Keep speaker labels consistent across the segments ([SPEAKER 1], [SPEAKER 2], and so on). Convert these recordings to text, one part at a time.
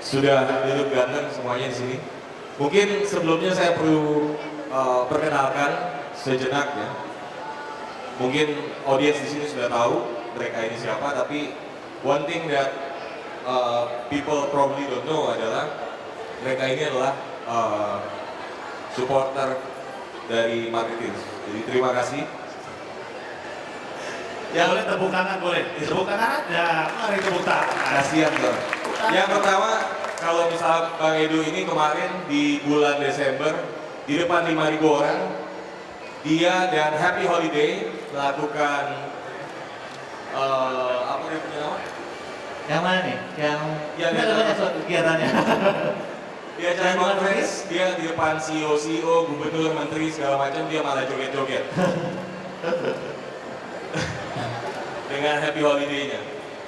[SPEAKER 1] Sudah duduk ganteng semuanya di sini. Mungkin sebelumnya saya perlu perkenalkan sejenak ya. Mungkin audiens di sini sudah tahu mereka ini siapa, tapi one thing that people probably don't know adalah mereka ini adalah supporter dari Marketeers. Jadi terima kasih.
[SPEAKER 2] Ya boleh tepuk tangan, boleh. Tepuk tangan ada, mari tepuk tangan.
[SPEAKER 1] Kasihan Bang. Yang pertama, kalau misalnya Bang Edo ini kemarin di bulan Desember di depan 5.000 orang, dia dan Happy Holiday melakukan apa dia punya nama?
[SPEAKER 2] Yang mana nih? Yang banyak suatu kegiatannya.
[SPEAKER 1] Dia acara conference, dia di depan CEO, gubernur, menteri segala macam, dia malah joget-joget. Dengan Happy Holiday-nya.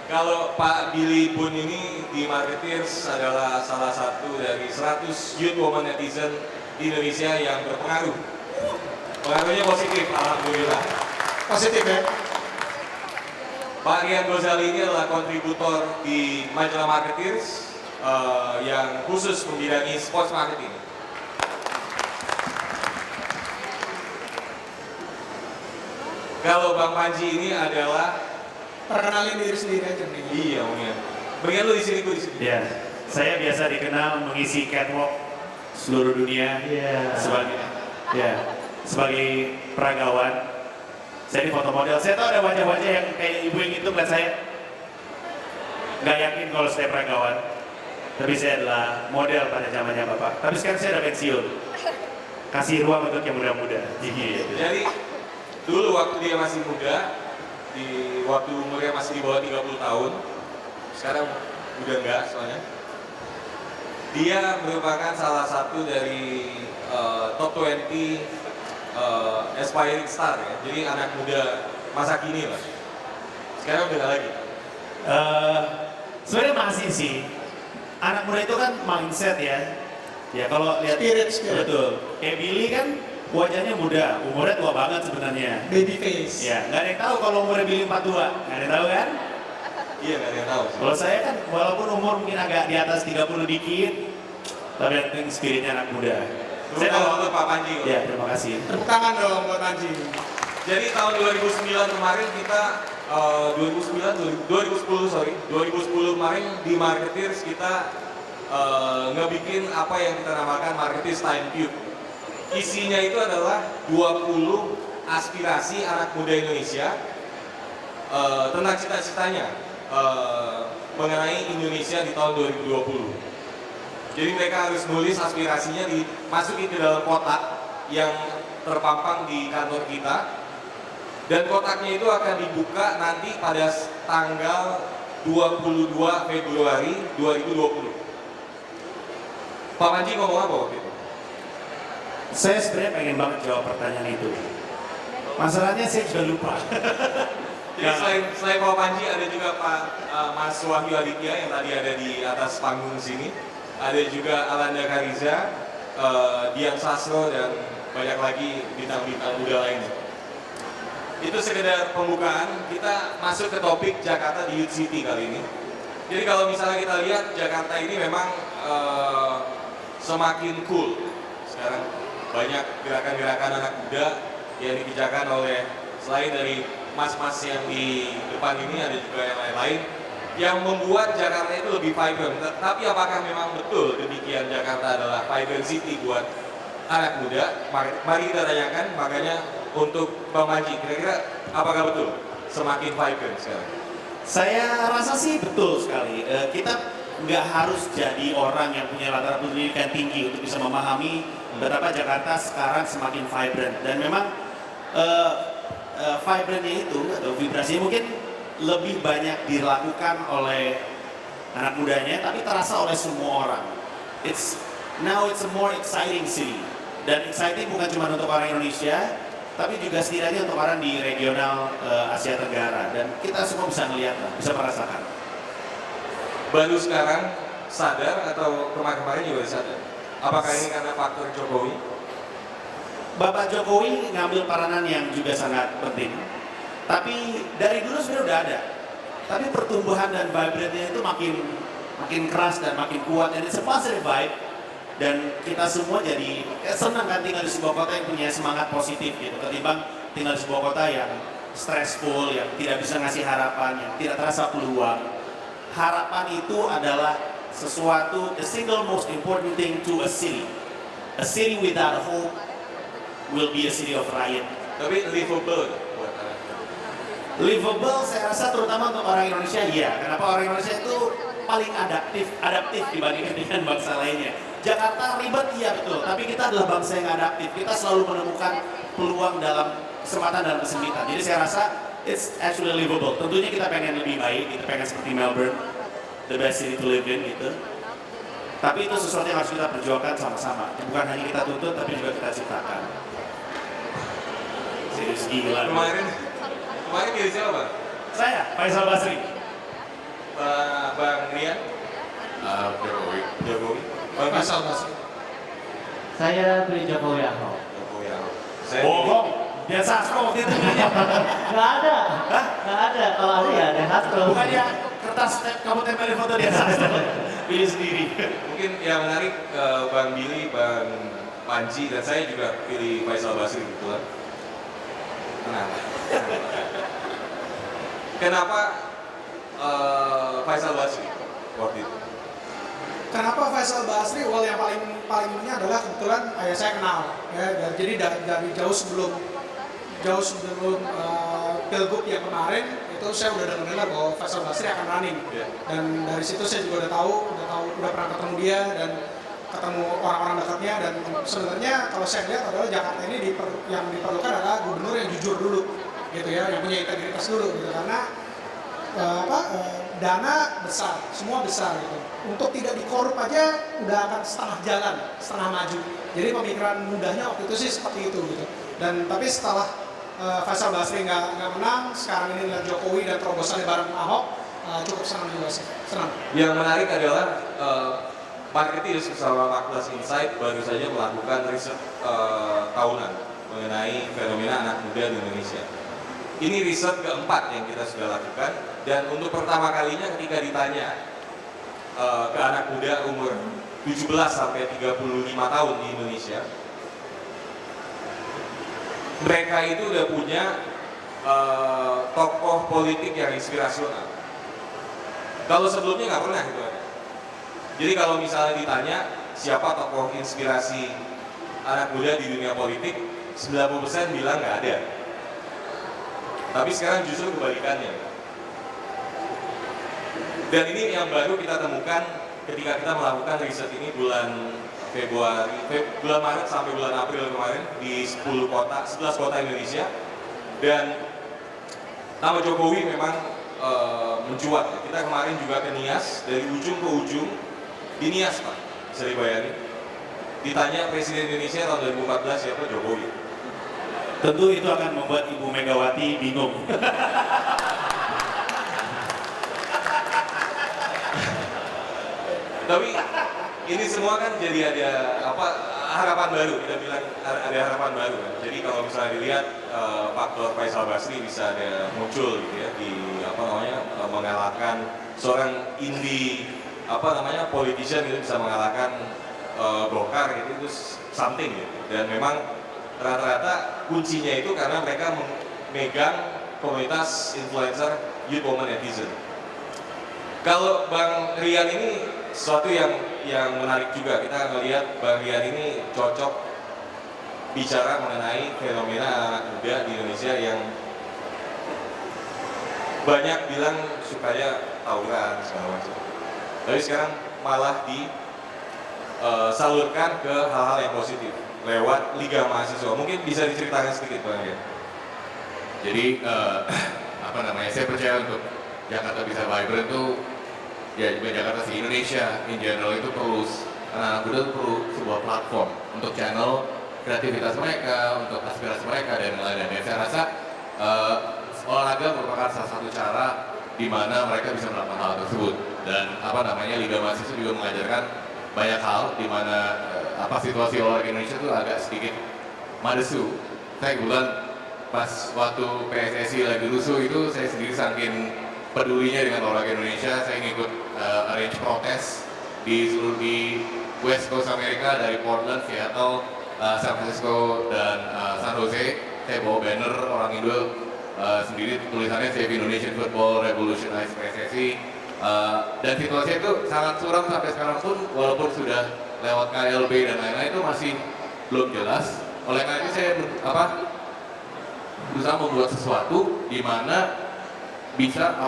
[SPEAKER 1] Kalau Pak Billy pun ini di Marketeers adalah salah satu dari 100 youth woman netizen di Indonesia yang berpengaruh. Pengaruhnya positif, alhamdulillah.
[SPEAKER 3] Positif ya?
[SPEAKER 1] Pak Rian Gozali ini adalah kontributor di majalah Marketeers yang khusus membidangi sports marketing. Kalau Bang Panji ini adalah
[SPEAKER 3] Perkenalin diri sendiri aja nih.
[SPEAKER 1] iya, Om. Berikan lu di sini, gue di sini.
[SPEAKER 2] Ya, saya biasa dikenal mengisi catwalk seluruh dunia sebagai peragawan. Saya di foto model. Saya tahu ada wajah-wajah yang kayak ibu yang itu ngeliat saya. Nggak yakin kalau saya peragawan. Tapi saya adalah model pada zamannya Bapak. Tapi sekarang saya udah pensiun. Kasih ruang untuk yang muda-muda.
[SPEAKER 1] Jadi dulu waktu dia masih muda, waktu umurnya masih di bawah 30 tahun, sekarang udah enggak soalnya. Dia merupakan salah satu dari top 20 aspiring star ya. Jadi anak muda masa kini lah. Sekarang udah enggak lagi.
[SPEAKER 2] Sebenarnya masih sih. Anak muda itu kan mindset ya. Ya kalau lihat
[SPEAKER 3] Spirit.
[SPEAKER 2] betul. Kayak Billy kan wajahnya muda, umurnya tua banget sebenarnya.
[SPEAKER 3] Baby face.
[SPEAKER 2] Ya, nggak ada yang tahu kalau umurnya Billy 42, nggak ada yang tahu kan?
[SPEAKER 1] Iya, nggak ada yang tahu.
[SPEAKER 2] Kalau saya kan walaupun umur mungkin agak di atas 30 dikit, tapi yang penting spiritnya anak muda.
[SPEAKER 1] Saya kalau untuk Pak Panji.
[SPEAKER 2] Ya, terima kasih.
[SPEAKER 3] Tepuk tangan dong buat Panji.
[SPEAKER 1] Jadi tahun 2009 kemarin kita 2010 kemarin di Marketeers kita ngebikin apa yang kita namakan Marketeers Time Cube. Isinya itu adalah 20 aspirasi anak muda Indonesia tentang cita-citanya mengenai Indonesia di tahun 2020. Jadi mereka harus nulis aspirasinya, dimasukin ke dalam kotak yang terpampang di kantor kita, dan kotaknya itu akan dibuka nanti pada tanggal 22 Februari 2020. Pak Panji ngomong apa waktu itu?
[SPEAKER 2] Saya sebenarnya pengen banget jawab pertanyaan itu. Masalahnya saya sudah lupa.
[SPEAKER 1] Jadi selain Pak Panji ada juga Pak Mas Wahyu Aditya yang tadi ada di atas panggung sini. Ada juga Alanda Kariza, Dian Sastro, dan banyak lagi bintang-bintang muda lainnya. Itu sekedar pembukaan, kita masuk ke topik Jakarta di Youth City kali ini. Jadi kalau misalnya kita lihat Jakarta ini memang semakin cool sekarang. Banyak gerakan-gerakan anak muda yang dikerjakan oleh, selain dari mas-mas yang di depan ini, ada juga yang lain-lain yang membuat Jakarta itu lebih vibrant. Tapi apakah memang betul demikian Jakarta adalah vibrant city buat anak muda? Mari kita tanyakan. Makanya untuk Bang Panji, kira-kira apakah betul semakin vibrant sekarang?
[SPEAKER 2] Saya rasa sih betul sekali. Kita nggak harus jadi orang yang punya latar pendidikan tinggi untuk bisa memahami betapa Jakarta sekarang semakin vibrant. Dan memang vibrantnya itu atau vibrasinya mungkin lebih banyak dilakukan oleh anak mudanya, tapi terasa oleh semua orang. Now it's a more exciting city. Dan exciting bukan cuma untuk orang Indonesia, tapi juga setidaknya untuk orang di regional Asia Tenggara. Dan kita semua bisa melihat, bisa merasakan.
[SPEAKER 1] Baru sekarang sadar atau kemarin-kemarin juga sadar? Apakah ini karena faktor Jokowi?
[SPEAKER 2] Bapak Jokowi ngambil peranan yang juga sangat penting. Tapi dari dulu sebenarnya udah ada. Tapi pertumbuhan dan vibrantnya itu makin keras dan makin kuat, and it's a positive vibe. Dan kita semua jadi senang kan tinggal di sebuah kota yang punya semangat positif gitu, ketimbang tinggal di sebuah kota yang stressful, yang tidak bisa ngasih harapan, yang tidak terasa peluang. Harapan itu adalah sesuatu, the single most important thing to a city. A city without hope will be a city of riot.
[SPEAKER 1] Tapi livable buat anak.
[SPEAKER 2] Livable saya rasa terutama untuk orang Indonesia, iya. Kenapa orang Indonesia itu paling adaptif dibandingkan dengan bangsa lainnya. Jakarta ribet, iya betul, tapi kita adalah bangsa yang adaptif. Kita selalu menemukan peluang dalam kesempatan dalam kesempitan. Jadi saya rasa it's actually livable. Tentunya kita pengen lebih baik, kita pengen seperti Melbourne, the best city to live in gitu. Tapi itu sesuatu yang harus kita perjuangkan sama-sama. Bukan hanya kita tuntut, tapi juga kita ciptakan. Serius gila.
[SPEAKER 1] Kemarin pilih siapa Bang?
[SPEAKER 2] Saya, Faisal Basri.
[SPEAKER 1] Bang Rian? Jokowi. Jokowi. Bang
[SPEAKER 3] Faisal Basri.
[SPEAKER 4] Saya beli Jokowi Ahok.
[SPEAKER 1] Jokowi Ahok. Saya
[SPEAKER 2] Bohong. Dia sastro waktu itu nanya.
[SPEAKER 4] Nggak ada.
[SPEAKER 2] Hah?
[SPEAKER 4] Nggak ada. Kalau ada ya ada sastro.
[SPEAKER 2] Bukannya kertas kamu tempelin foto dia sastro. Pilih sendiri.
[SPEAKER 1] mungkin yang menarik Bang Billy, Bang Panji, dan saya juga pilih Faisal Basri kebetulan. Kenapa Faisal Basri waktu itu?
[SPEAKER 3] Kenapa Faisal Basri? Well, yang paling ini adalah kebetulan ayah saya kenal, ya. Jadi dari jauh sebelum pilgub yang kemarin itu saya udah dengar bahwa Faisal Basri akan running.
[SPEAKER 1] Yeah.
[SPEAKER 3] Dan dari situ saya juga udah pernah ketemu dia dan ketemu orang-orang dekatnya, dan sebenarnya kalau saya lihat adalah Jakarta ini yang diperlukan adalah gubernur yang jujur dulu, gitu ya, yang punya integritas dulu, gitu, karena dana besar, semua besar gitu. Untuk tidak dikorup aja udah akan setengah jalan, setengah maju. Jadi pemikiran mudahnya waktu itu sih seperti itu gitu. Dan tapi setelah Faisal Basri nggak menang, sekarang ini dengan Jokowi dan terobosannya bareng Ahok, cukup senang juga sih, senang.
[SPEAKER 1] Yang menarik adalah Marketeers bersama Marketplace Insight baru saja melakukan riset tahunan mengenai fenomena anak muda di Indonesia. Ini riset keempat yang kita sudah lakukan, dan untuk pertama kalinya ketika ditanya ke anak muda umur 17 sampai 35 tahun di Indonesia, mereka itu udah punya tokoh politik yang inspirasional. Kalau sebelumnya nggak pernah itu ada. Jadi kalau misalnya ditanya siapa tokoh inspirasi anak muda di dunia politik, 90% bilang nggak ada. Tapi sekarang justru kebalikannya. Dan ini yang baru kita temukan ketika kita melakukan riset ini bulan Maret sampai bulan April kemarin di 11 kota Indonesia. Dan nama Jokowi memang mencuat. Kita kemarin juga ke Nias, dari ujung ke ujung di Nias Pak, bisa dibayangin. Ditanya Presiden Indonesia tahun 2014 siapa? Jokowi.
[SPEAKER 2] Tentu itu akan membuat Ibu Megawati bingung.
[SPEAKER 1] Tapi ini semua kan jadi ada harapan baru, kita bilang ada harapan baru kan. Jadi kalau misalnya dilihat faktor Faisal Basri bisa ada muncul gitu ya di mengalahkan seorang indie politician gitu, bisa mengalahkan Golkar gitu, itu something gitu. Dan memang rata-rata kuncinya itu karena mereka memegang komunitas influencer youth woman netizen. Kalau Bang Rian ini sesuatu yang menarik juga, kita melihat Bang Rian ini cocok bicara mengenai fenomena anak muda di Indonesia yang banyak bilang sukanya tawuran segala macam. Tapi sekarang malah disalurkan ke hal-hal yang positif lewat Liga Mahasiswa. Mungkin bisa diceritakan sedikit Bang Rian.
[SPEAKER 5] Jadi saya percaya untuk Jakarta bisa vibrant tuh, ya Jakarta sih, Indonesia in general itu perlu, anak-anak muda itu perlu sebuah platform untuk channel kreativitas mereka, untuk aspirasi mereka dan lain-lain. Dan saya rasa olahraga merupakan salah satu cara di mana mereka bisa melakukan hal tersebut. Dan Liga Mahasiswa juga mengajarkan banyak hal di mana situasi olahraga Indonesia itu agak sedikit madesu. Saya kebetulan pas waktu PSSI lagi rusuh itu, saya sendiri saking pedulinya dengan olahraga Indonesia, saya ngikut arrange protes di West Coast Amerika, dari Portland, Seattle, San Francisco, dan San Jose. Saya bawa banner orang Indo sendiri, tulisannya Save Indonesian Football, Revolutionize PSSI. Dan situasi itu sangat suram sampai sekarang pun, walaupun sudah lewat KLB dan lain-lain, itu masih belum jelas. Oleh karena itu saya berusaha membuat sesuatu di mana bisa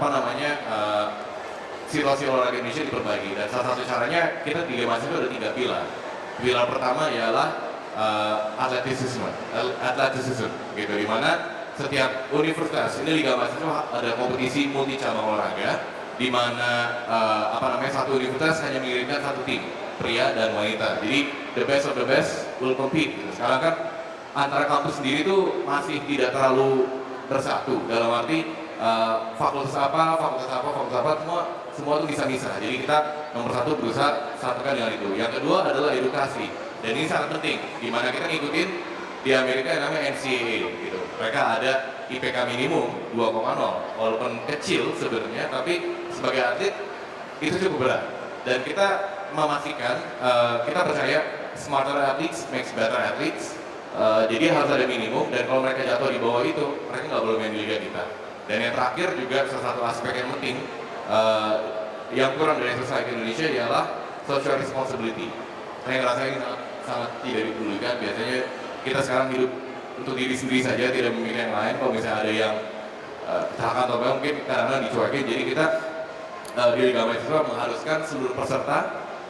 [SPEAKER 5] situasi olahraga Indonesia diperbaiki. Dan salah satu caranya kita di Liga Mahasiswa ada 3 pilar. Pilar pertama ialah atletisisme gitu, di mana setiap universitas ini Liga Mahasiswa ada kompetisi multi cabang olahraga, di mana satu universitas hanya mengirimkan satu tim, pria dan wanita. Jadi the best of the best will compete. Gitu. Sekarang kan antara kampus sendiri tuh masih tidak terlalu bersatu, dalam arti fakultas apa, semua tuh bisa-bisa. Jadi kita nomor 1 berusaha satukan dengan itu. Yang kedua adalah edukasi, dan ini sangat penting, di mana kita ngikutin di Amerika yang namanya NCAA gitu. Mereka ada IPK minimum 2,0, walaupun kecil sebenarnya, tapi sebagai atlet itu cukup berat. Dan kita memastikan, kita percaya smarter athletes makes better athletes. Jadi harus ada minimum, dan kalau mereka jatuh di bawah itu, mereka nggak boleh main di liga kita. Dan yang terakhir juga salah satu aspek yang penting yang kurang dari society Indonesia ialah social responsibility. Saya ngerasa ini sangat tidak dipedulikan. Biasanya kita sekarang hidup untuk diri sendiri saja, tidak memilih yang lain. Kalau misalnya ada yang kecelakaan atau apa, mungkin karena dicuekin. Jadi kita di Liga Mahasiswa mengharuskan seluruh peserta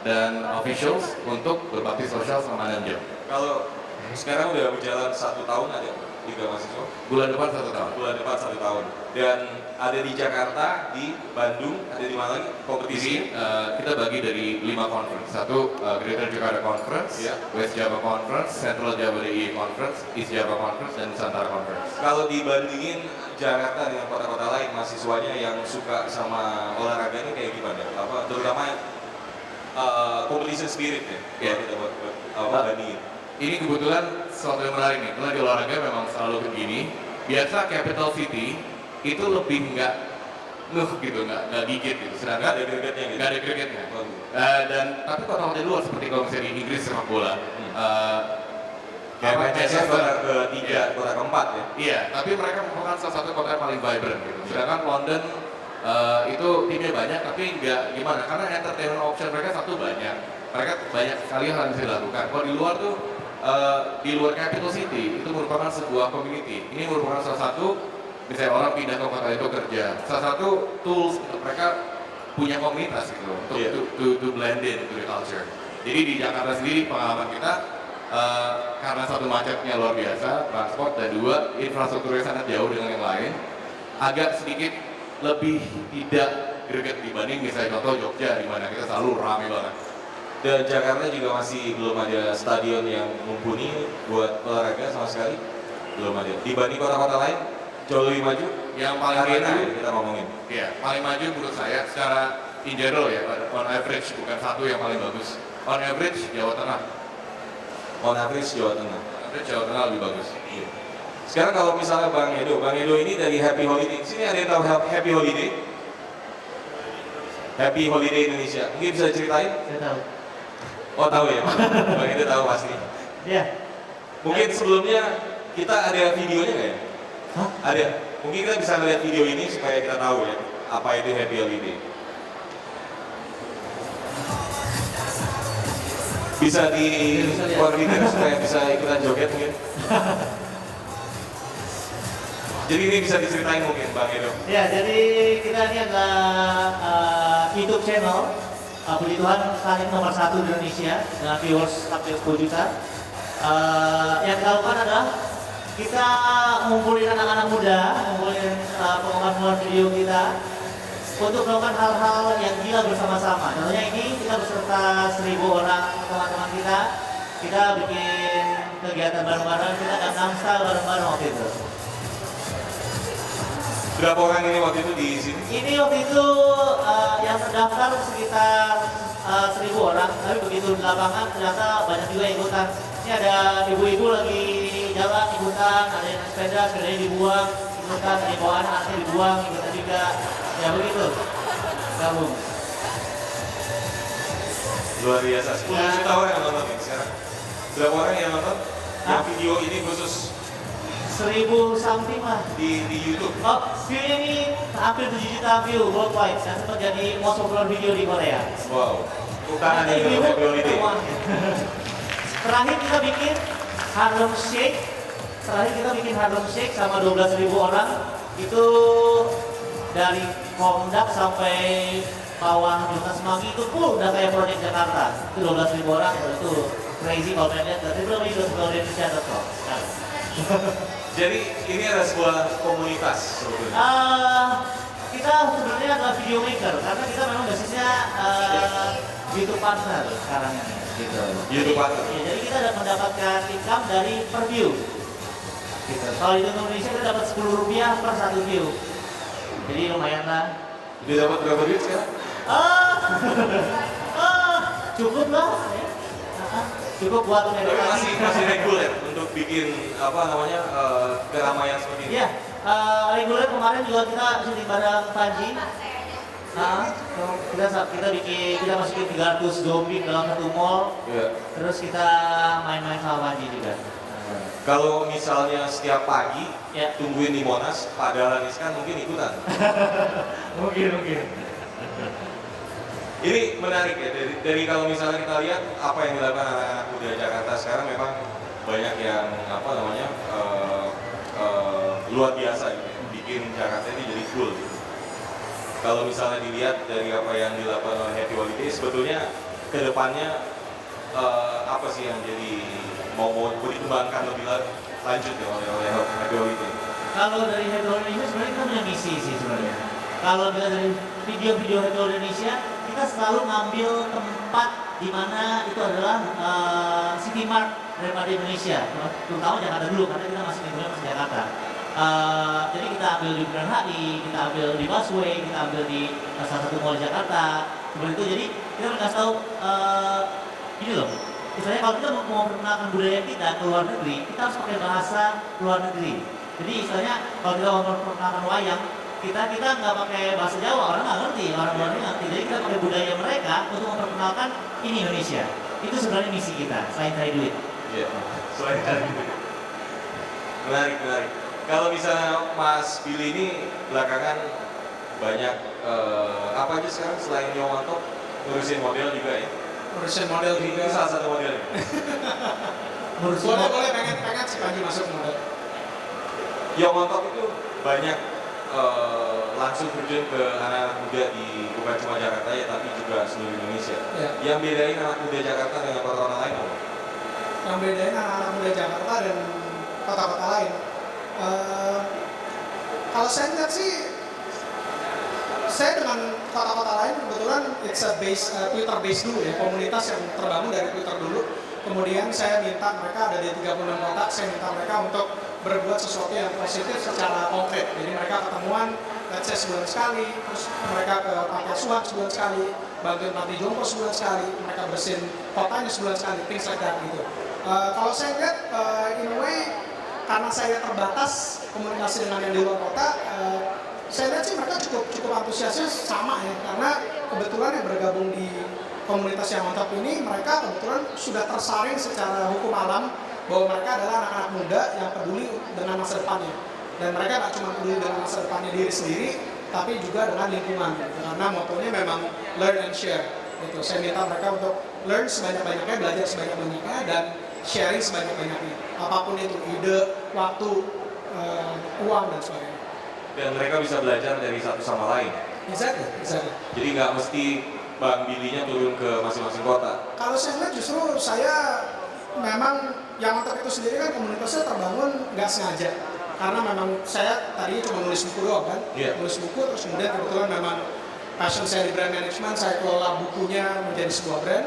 [SPEAKER 5] dan officials untuk berbakti sosial selama 6 jam.
[SPEAKER 1] Kalau sekarang udah berjalan 1 tahun ada Liga Mahasiswa?
[SPEAKER 5] Bulan depan 1 tahun.
[SPEAKER 1] Bulan depan 1 tahun. Dan ada di Jakarta, di Bandung, ada di mana lagi
[SPEAKER 5] Di
[SPEAKER 1] kompetisi?
[SPEAKER 5] sini kita bagi dari 5 conference. Satu Greater Jakarta Conference,
[SPEAKER 1] Ya.
[SPEAKER 5] West Java Conference, Central Java DIY Conference, East Java Conference, dan Nusantara Conference.
[SPEAKER 1] Kalau dibandingin Jakarta dengan kota-kota lain, mahasiswanya yang suka sama olahraga ini kayak gimana? Terutama competition spirit ya?
[SPEAKER 5] Iya.
[SPEAKER 1] Kalau kita bandingin.
[SPEAKER 5] Ini kebetulan sesuatu yang menarik nih, karena di olahraga memang selalu begini. Biasa capital city itu lebih nggak gitu, nggak gigit gitu. Sedangkan
[SPEAKER 1] Nggak ada gregetnya gitu?
[SPEAKER 5] nggak ada gregetnya.
[SPEAKER 1] Oh.
[SPEAKER 5] Dan tapi kota-kota di luar seperti kalau misalnya di Inggris sepak bola,
[SPEAKER 1] Kayak Manchester kota
[SPEAKER 5] Iya.
[SPEAKER 1] ke-3, kota ke-4 ya?
[SPEAKER 5] Iya, tapi mereka merupakan salah satu kota yang paling vibrant gitu. Sedangkan London itu timnya banyak, tapi nggak gimana, karena entertainment option mereka satu banyak. Mereka banyak sekali hal yang bisa dilakukan. Kalau di luar tuh, di luar capital city, itu merupakan sebuah community. Ini merupakan salah satu, misalnya orang pindah ke kota itu kerja, salah satu tools untuk mereka punya komunitas gitu, untuk to blend in to the culture. Jadi di Jakarta sendiri pengalaman kita, karena satu macetnya luar biasa, transport, dan 2, infrastrukturnya sangat jauh dengan yang lain, agak sedikit lebih tidak greget dibanding misalnya contoh Jogja, di mana kita selalu rame banget.
[SPEAKER 1] Dan Jakarta juga masih belum ada stadion yang mumpuni buat olahraga sama sekali. Belum ada. Dibanding kota-kota lain, jauh lebih maju.
[SPEAKER 5] Yang paling
[SPEAKER 1] Arena
[SPEAKER 5] maju,
[SPEAKER 1] ya, kita ngomongin.
[SPEAKER 5] ya paling maju menurut saya secara in general ya, on average, bukan satu yang paling bagus. On average Jawa Tengah,
[SPEAKER 1] On average Jawa Tengah.
[SPEAKER 5] on average Jawa Tengah lebih bagus.
[SPEAKER 1] Sekarang kalau misalnya Bang Edo ini dari Happy Holiday. Sini ada yang tahu Happy Holiday? Happy Holiday Indonesia. Mungkin bisa ceritain?
[SPEAKER 4] Saya tahu.
[SPEAKER 1] Oh tahu ya, Bang Edo tahu pasti.
[SPEAKER 4] Iya.
[SPEAKER 1] Mungkin sebelumnya kita ada videonya nggak ya?
[SPEAKER 4] Hah?
[SPEAKER 1] Ada. Mungkin kita bisa lihat video ini supaya kita tahu ya apa itu Happy Holiday. Bisa di koordinir supaya bisa ikutan joget mungkin. Jadi ini bisa diceritain mungkin Bang Edo.
[SPEAKER 4] Ya, jadi kita ini adalah YouTube channel Puji Tuhan saat ini nomor 1 di Indonesia dengan viewers sampai 10 juta. Yang kita lakukan adalah kita ngumpulin anak-anak muda, ngumpulin penggemar video kita untuk melakukan hal-hal yang gila bersama-sama. Contohnya ini kita beserta 1000 orang teman-teman kita. Kita bikin kegiatan bareng-bareng, kita ada namsa bareng-bareng waktu itu.
[SPEAKER 1] Berapa orang ini waktu itu di sini?
[SPEAKER 4] Ini waktu itu yang terdaftar sekitar 1000 orang, tapi begitu di lapangan ternyata banyak juga yang ikutan. Ini ada ibu-ibu lagi jalan ikutan, ada yang naik sepedanya dibuang, ikutan, ada yang bawa anak anaknya dibuang, ikutan juga. Ya begitu, gabung.
[SPEAKER 1] Luar biasa. 10 juta orang yang nonton ini sekarang. Berapa orang yang nonton? Yang video ini khusus
[SPEAKER 4] 1000 something lah.
[SPEAKER 1] di YouTube.
[SPEAKER 4] Oh, view ini hampir 7 juta view worldwide. Saya sempat jadi most popular video di Korea.
[SPEAKER 1] Wow. Tepuk tangan ya untuk Happy Holiday.
[SPEAKER 4] Terakhir kita bikin Harlem Shake. Terakhir kita bikin Harlem Shake sama 12.000 orang. Itu dari Komdak sampai bawah Kota Semanggi itu full udah kayak Project Jakarta. Itu 12.000 orang, itu crazy kalau kalian lihat. Tapi belum itu Indonesia.com.
[SPEAKER 1] Jadi ini adalah sebuah komunitas sebetulnya.
[SPEAKER 4] Kita sebenarnya adalah video maker karena kita memang basisnya YouTube partner sekarang ini. Gitu.
[SPEAKER 1] YouTube partner.
[SPEAKER 4] Ya, jadi kita dapat mendapatkan income dari per view. Gitu. Kalau di Indonesia kita dapat Rp10 per 1 view. Jadi lumayan lah.
[SPEAKER 1] Udah dapat berapa duit sekarang?
[SPEAKER 4] Cukup lah. Ya. Cukup buat
[SPEAKER 1] Tapi masih reguler untuk bikin apa namanya keramaian seperti ini.
[SPEAKER 4] Iya, reguler kemarin juga kita syuting bareng Panji. Kita masukin 300 zombie dalam satu mall.
[SPEAKER 1] Iya.
[SPEAKER 4] Terus kita main-main sama Panji juga.
[SPEAKER 1] Kalau misalnya setiap pagi
[SPEAKER 4] Ya.
[SPEAKER 1] tungguin di Monas, Pak Dahlan Iskan mungkin ikutan.
[SPEAKER 4] Mungkin.
[SPEAKER 1] Ini menarik ya, dari kalau misalnya kita lihat apa yang dilakukan anak-anak muda Jakarta sekarang memang banyak yang apa namanya luar biasa gitu, ya, bikin Jakarta ini jadi cool. Gitu. Kalau misalnya dilihat dari apa yang dilakukan oleh Happy Holiday, sebetulnya kedepannya apa sih yang jadi mau dikembangkan lebih lanjut ya oleh Happy Holiday?
[SPEAKER 4] Kalau dari Happy Indonesia sebenarnya kita punya misi sih sebenarnya. Kalau dilihat dari video-video Happy Indonesia, kita selalu ngambil tempat di mana itu adalah city mark daripada Indonesia, terutama Jakarta dulu karena kita masih masih Jakarta. Jadi kita ambil di Bundaran HI, kita ambil di Busway, kita ambil di salah satu mall Jakarta, seperti itu. Jadi kita mengasih tahu ini loh. Misalnya kalau kita mau memperkenalkan budaya kita ke luar negeri, kita harus pakai bahasa luar negeri. Jadi istilahnya kalau kita mau memperkenalkan wayang, kita nggak pakai bahasa Jawa, orang nggak ngerti, orang luar negeri ngerti. Jadi kita pakai budaya mereka untuk memperkenalkan ini Indonesia. Itu sebenarnya misi kita, selain cari duit.
[SPEAKER 1] Iya, selain cari duit. Menarik. Kalau misalnya Mas Billy ini belakangan banyak apa aja sekarang selain Yowanto ngurusin model juga ya?
[SPEAKER 3] Ngurusin model
[SPEAKER 1] Ini
[SPEAKER 3] juga.
[SPEAKER 1] salah satu modelnya.
[SPEAKER 3] Boleh pengen si Panji masuk model.
[SPEAKER 1] Yowanto itu banyak langsung terjun ke anak-anak muda di bukan cuma Jakarta ya tapi juga seluruh Indonesia.
[SPEAKER 3] Ya.
[SPEAKER 1] Yang bedain anak muda Jakarta dengan kota-kota lain apa?
[SPEAKER 3] Yang bedain anak-anak muda Jakarta dan kota-kota lain. Kalau saya lihat sih, saya dengan kota-kota lain kebetulan it's a base Twitter base dulu ya, komunitas yang terbangun dari Twitter dulu. Kemudian saya minta mereka ada di 36 kota, saya minta mereka untuk berbuat sesuatu yang positif secara konkret. Jadi mereka ketemuan, let's say sebulan sekali, terus mereka ke pantai asuhan sebulan sekali, bantuin panti jompo sebulan sekali, mereka bersihin kotanya sebulan sekali, things like that gitu. Kalau saya lihat in a way karena saya terbatas komunikasi dengan yang di luar kota, saya lihat sih mereka cukup antusiasnya sama ya, karena kebetulan yang bergabung di komunitas yang mantap ini, mereka kebetulan sudah tersaring secara hukum alam bahwa mereka adalah anak-anak muda yang peduli dengan masa depannya, dan mereka nggak cuma peduli dengan masa depannya diri sendiri, tapi juga dengan lingkungan. Karena motonya memang learn and share. Gitu. Saya minta mereka untuk learn sebanyak-banyaknya, belajar sebanyak-banyaknya, dan sharing sebanyak-banyaknya. Apapun itu, ide, waktu, uang, dan sebagainya.
[SPEAKER 1] Dan mereka bisa belajar dari satu sama lain.
[SPEAKER 3] Exactly.
[SPEAKER 1] Jadi nggak mesti Bang Billy-nya turun ke masing-masing kota.
[SPEAKER 3] Kalau saya lihat justru saya memang yang mantap itu sendiri kan komunitasnya terbangun nggak sengaja. Karena memang saya tadinya cuma nulis buku doang kan.
[SPEAKER 1] Yeah.
[SPEAKER 3] Nulis buku, terus kemudian kebetulan memang passion saya di brand management, saya kelola bukunya menjadi sebuah brand,